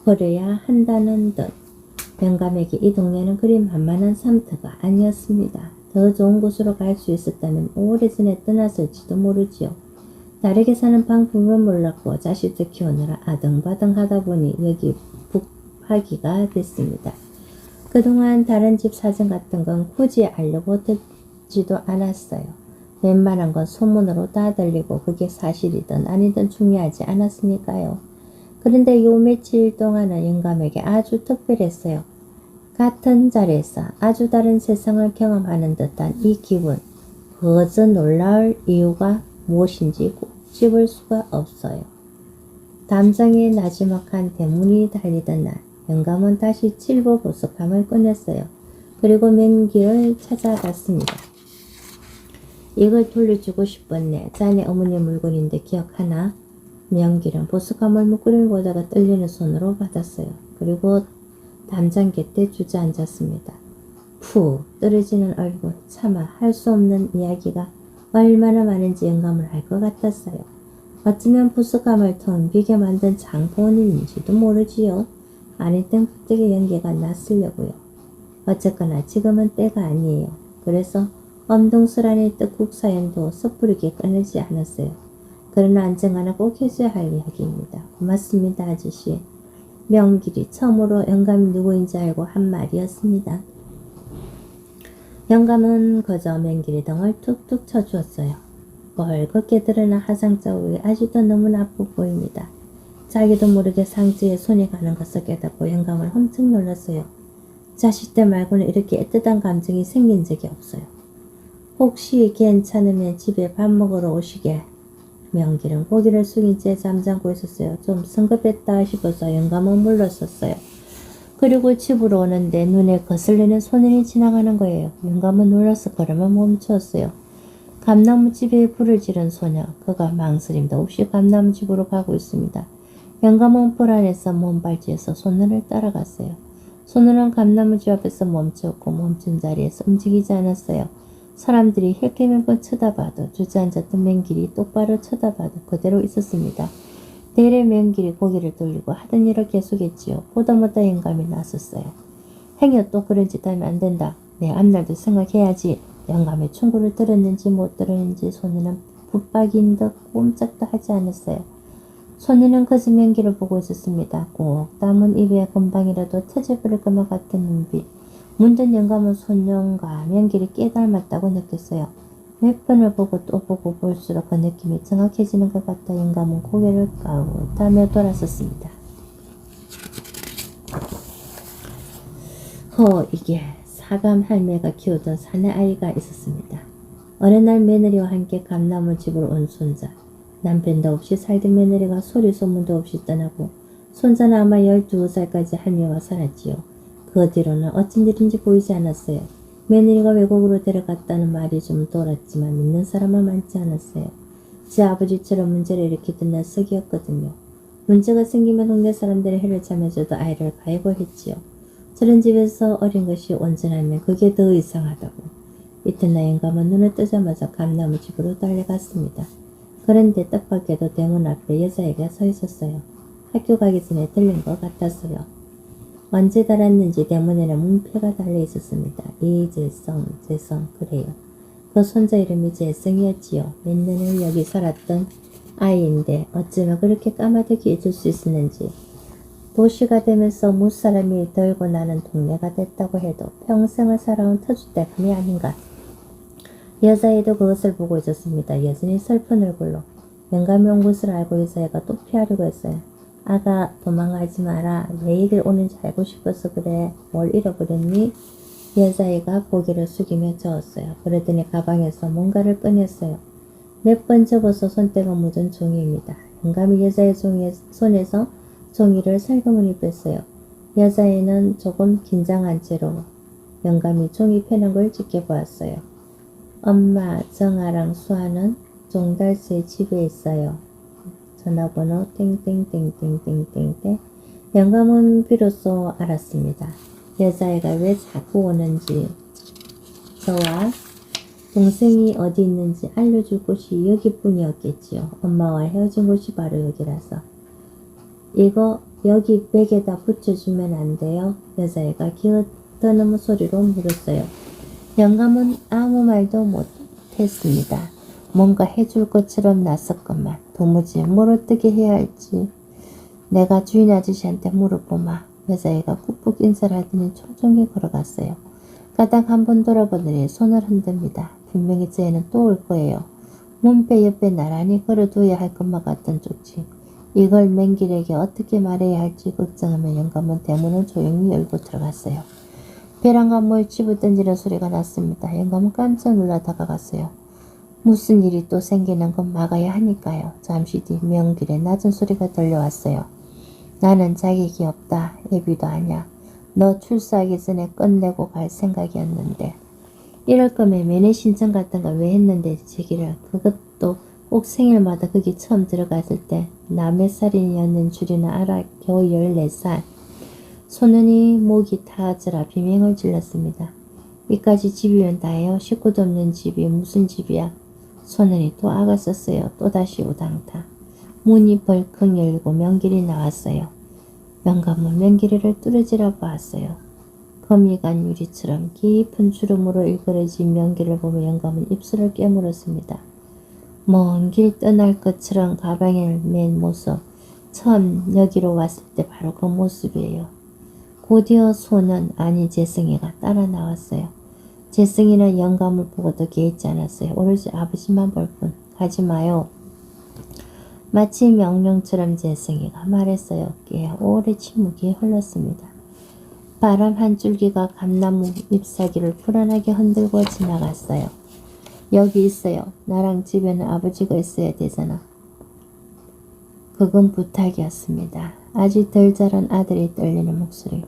털어버려야 한다는 듯. 영감에게 이 동네는 그리 만만한 삼터가 아니었습니다. 더 좋은 곳으로 갈 수 있었다면 오래전에 떠났을지도 모르지요. 다르게 사는 방법은 몰랐고 자식들 키우느라 아등바등 하다 보니 여기 북하기가 됐습니다. 그동안 다른 집 사정 같은 건 굳이 알려보지도 않았어요. 웬만한 건 소문으로 다 들리고 그게 사실이든 아니든 중요하지 않았으니까요. 그런데 요 며칠 동안은 영감에게 아주 특별했어요. 같은 자리에서 아주 다른 세상을 경험하는 듯한 이 기분. 그저 놀라울 이유가 무엇인지 꼭 집을 수가 없어요. 담장에 나지막한 대문이 달리던 날 영감은 다시 칠보보석함을 꺼냈어요. 그리고 맨길을 찾아갔습니다. 이걸 돌려주고 싶었네. 자네 어머니 물건인데 기억하나? 명길은 보석함을 묶으려 보다가 떨리는 손으로 받았어요. 그리고 담장 곁에 주저앉았습니다. 푹 떨어지는 얼굴, 차마 할 수 없는 이야기가 얼마나 많은지 영감을 알 것 같았어요. 어쩌면 보석함을 텅 비게 만든 장본인인지도 모르지요. 아니 땡볕되게 연기가 났으려고요. 어쨌거나 지금은 때가 아니에요. 그래서 엄동설 안의 떡국 사연도 섣부르게 꺼내지 않았어요. 그러나 안정화는 꼭 해줘야 할 이야기입니다. 고맙습니다, 아저씨. 명길이 처음으로 영감이 누구인지 알고 한 말이었습니다. 영감은 거저 명길이 등을 툭툭 쳐주었어요. 멀겋게 드러난 화상 자국이 아직도 너무나 아프 보입니다. 자기도 모르게 상지에 손이 가는 것을 깨닫고 영감은 흠쩍 놀랐어요. 자식들 말고는 이렇게 애틋한 감정이 생긴 적이 없어요. 혹시 괜찮으면 집에 밥 먹으러 오시게. 명길은 고개를 숙인 채 잠잠고 있었어요. 좀 성급했다 싶어서 영감은 물러섰어요. 그리고 집으로 오는데 눈에 거슬리는 소년이 지나가는 거예요. 영감은 놀라서 걸음을 멈추었어요. 감나무집에 불을 지른 소녀. 그가 망설임도 없이 감나무집으로 가고 있습니다. 영감은 불안해서 몸발지에서 소년을 따라갔어요. 소년은 감나무집 앞에서 멈췄고 멈춘 자리에서 움직이지 않았어요. 사람들이 힐끔힐끔 쳐다봐도 주저앉았던 명길이 똑바로 쳐다봐도 그대로 있었습니다. 대래 명길이 고개를 돌리고 하던 일을 계속했지요. 보다 못한 영감이 나섰어요. 행여 또 그런 짓 하면 안 된다. 내 앞날도 생각해야지. 영감의 충고를 들었는지 못 들었는지 소녀는 붙박이인 듯 꼼짝도 하지 않았어요. 소녀는 거저 명길을 보고 있었습니다. 꼭 담은 입에 금방이라도 터져버릴 것만 같은 눈빛. 문득 영감은 소년과 명길이 깨닮았다고 느꼈어요. 몇 번을 보고 또 보고 볼수록 그 느낌이 정확해지는 것 같아 영감은 고개를 까웃하며 돌아섰습니다. 이게 사감 할매가 키우던 사내 아이가 있었습니다. 어느 날 며느리와 함께 감나무 집으로 온 손자. 남편도 없이 살던 며느리가 소리 소문도 없이 떠나고 손자는 아마 12살까지 할매와 살았지요. 그 뒤로는 어쩐 일인지 보이지 않았어요. 며느리가 외국으로 데려갔다는 말이 좀 돌았지만 믿는 사람은 많지 않았어요. 제 아버지처럼 문제를 일으키던 녀석이었거든요. 문제가 생기면 동네 사람들의 해를 차면서도 아이를 가해보했지요. 저런 집에서 어린 것이 온전하면 그게 더 이상하다고. 이튿날 영감은 눈을 뜨자마자 감나무 집으로 달려갔습니다. 그런데 뜻밖에도 대문 앞에 여자애가 서 있었어요. 학교 가기 전에 들린 것 같았어요. 언제 달았는지 대문에는 문패가 달려 있었습니다. 이재성, 재성, 그래요. 그 손자 이름이 재성이었지요. 몇 년을 여기 살았던 아이인데 어쩌면 그렇게 까마득히 잊을 수 있었는지. 도시가 되면서 무사람이 들고 나는 동네가 됐다고 해도 평생을 살아온 터줏대감이 아닌가. 여자애도 그것을 보고 있었습니다. 여전히 슬픈 얼굴로. 영감이 온 것을 알고 여자애가 또 피하려고 했어요. 아가 도망가지 마라. 왜 이길 오는지 알고 싶어서 그래. 뭘 잃어버렸니? 여자애가 고개를 숙이며 저었어요. 그러더니 가방에서 뭔가를 꺼냈어요. 몇 번 접어서 손때가 묻은 종이입니다. 영감이 여자의 손에서 종이를 살그머니 뺐어요. 여자애는 조금 긴장한 채로 영감이 종이 펴는 걸 지켜보았어요. 엄마, 정아랑 수아는 종달새 집에 있어요. 전화번호 땡땡땡땡땡땡땡. 영감은 비로소 알았습니다. 여자애가 왜 자꾸 오는지, 저와 동생이 어디 있는지 알려줄 곳이 여기뿐이었겠지요. 엄마와 헤어진 곳이 바로 여기라서. 이거 여기 백에다 붙여주면 안 돼요? 여자애가 기어드는 소리로 물었어요. 영감은 아무 말도 못했습니다. 뭔가 해줄 것처럼 낯섰건만 도무지 뭘 어떻게 해야 할지. 내가 주인 아저씨한테 물어보마. 여자애가 꾹꾹 인사를 하더니 초종히 걸어갔어요. 까딱 한 번 돌아보더니 손을 흔듭니다. 분명히 저 애는 또 올 거예요. 문패 옆에 나란히 걸어둬야 할 것만 같던 쪽지. 이걸 맹길에게 어떻게 말해야 할지 걱정하며 영감은 대문을 조용히 열고 들어갔어요. 베란가 뭘 집어 던지는 소리가 났습니다. 영감은 깜짝 놀라 다가갔어요. 무슨 일이 또 생기는 건 막아야 하니까요. 잠시 뒤 명길의 낮은 소리가 들려왔어요. 나는 자격이 없다. 애비도 아냐. 너 출사하기 전에 끝내고 갈 생각이었는데. 이럴 거면 면회 신청 같은 거 왜 했는데 제기를. 그것도 꼭 생일마다 거기 처음 들어갔을 때 나 몇 살이었는 줄이나 알아. 겨우 14살. 소년이 목이 타져라 비명을 질렀습니다. 이까지 집이면 다예요. 식구도 없는 집이 무슨 집이야. 소년이 또 악을 썼어요. 또다시 우당타. 문이 벌컥 열리고 명길이 나왔어요. 영감은 명길이를 뚫어지라 보았어요. 그 거미간 유리처럼 깊은 주름으로 일그러진 명기를 보며 영감은 입술을 깨물었습니다. 먼 길 떠날 것처럼 가방을 맨 모습, 처음 여기로 왔을 때 바로 그 모습이에요. 곧이어 소는 아니 재승이가 따라 나왔어요. 재승이는 영감을 보고도 개의치 않았어요. 오로지 아버지만 볼 뿐. 가지 마요. 마치 명령처럼 재승이가 말했어요. 꽤 오래 침묵이 흘렀습니다. 바람 한 줄기가 감나무 잎사귀를 불안하게 흔들고 지나갔어요. 여기 있어요. 나랑 집에는 아버지가 있어야 되잖아. 그건 부탁이었습니다. 아직 덜 자란 아들이 떨리는 목소리.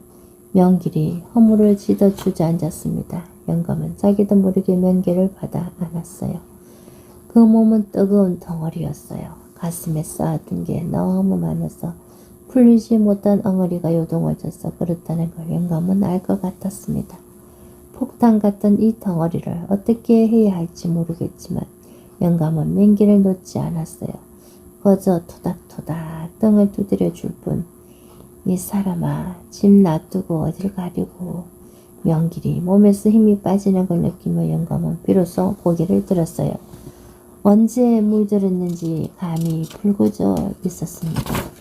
명길이 허물을 지더 주저앉았습니다. 영감은 자기도 모르게 명길을 받아 안았어요. 그 몸은 뜨거운 덩어리였어요. 가슴에 쌓아둔 게 너무 많아서 풀리지 못한 엉어리가 요동어져서 그렇다는 걸 영감은 알 것 같았습니다. 폭탄 같은 이 덩어리를 어떻게 해야 할지 모르겠지만 영감은 맹기를 놓지 않았어요. 거저 토닥토닥 등을 두드려 줄 뿐. 이 사람아, 집 놔두고 어딜 가려고. 명길이 몸에서 힘이 빠지는 걸 느끼며 영감은 비로소 고개를 들었어요. 언제 물들었는지 감이 불고져 있었습니다.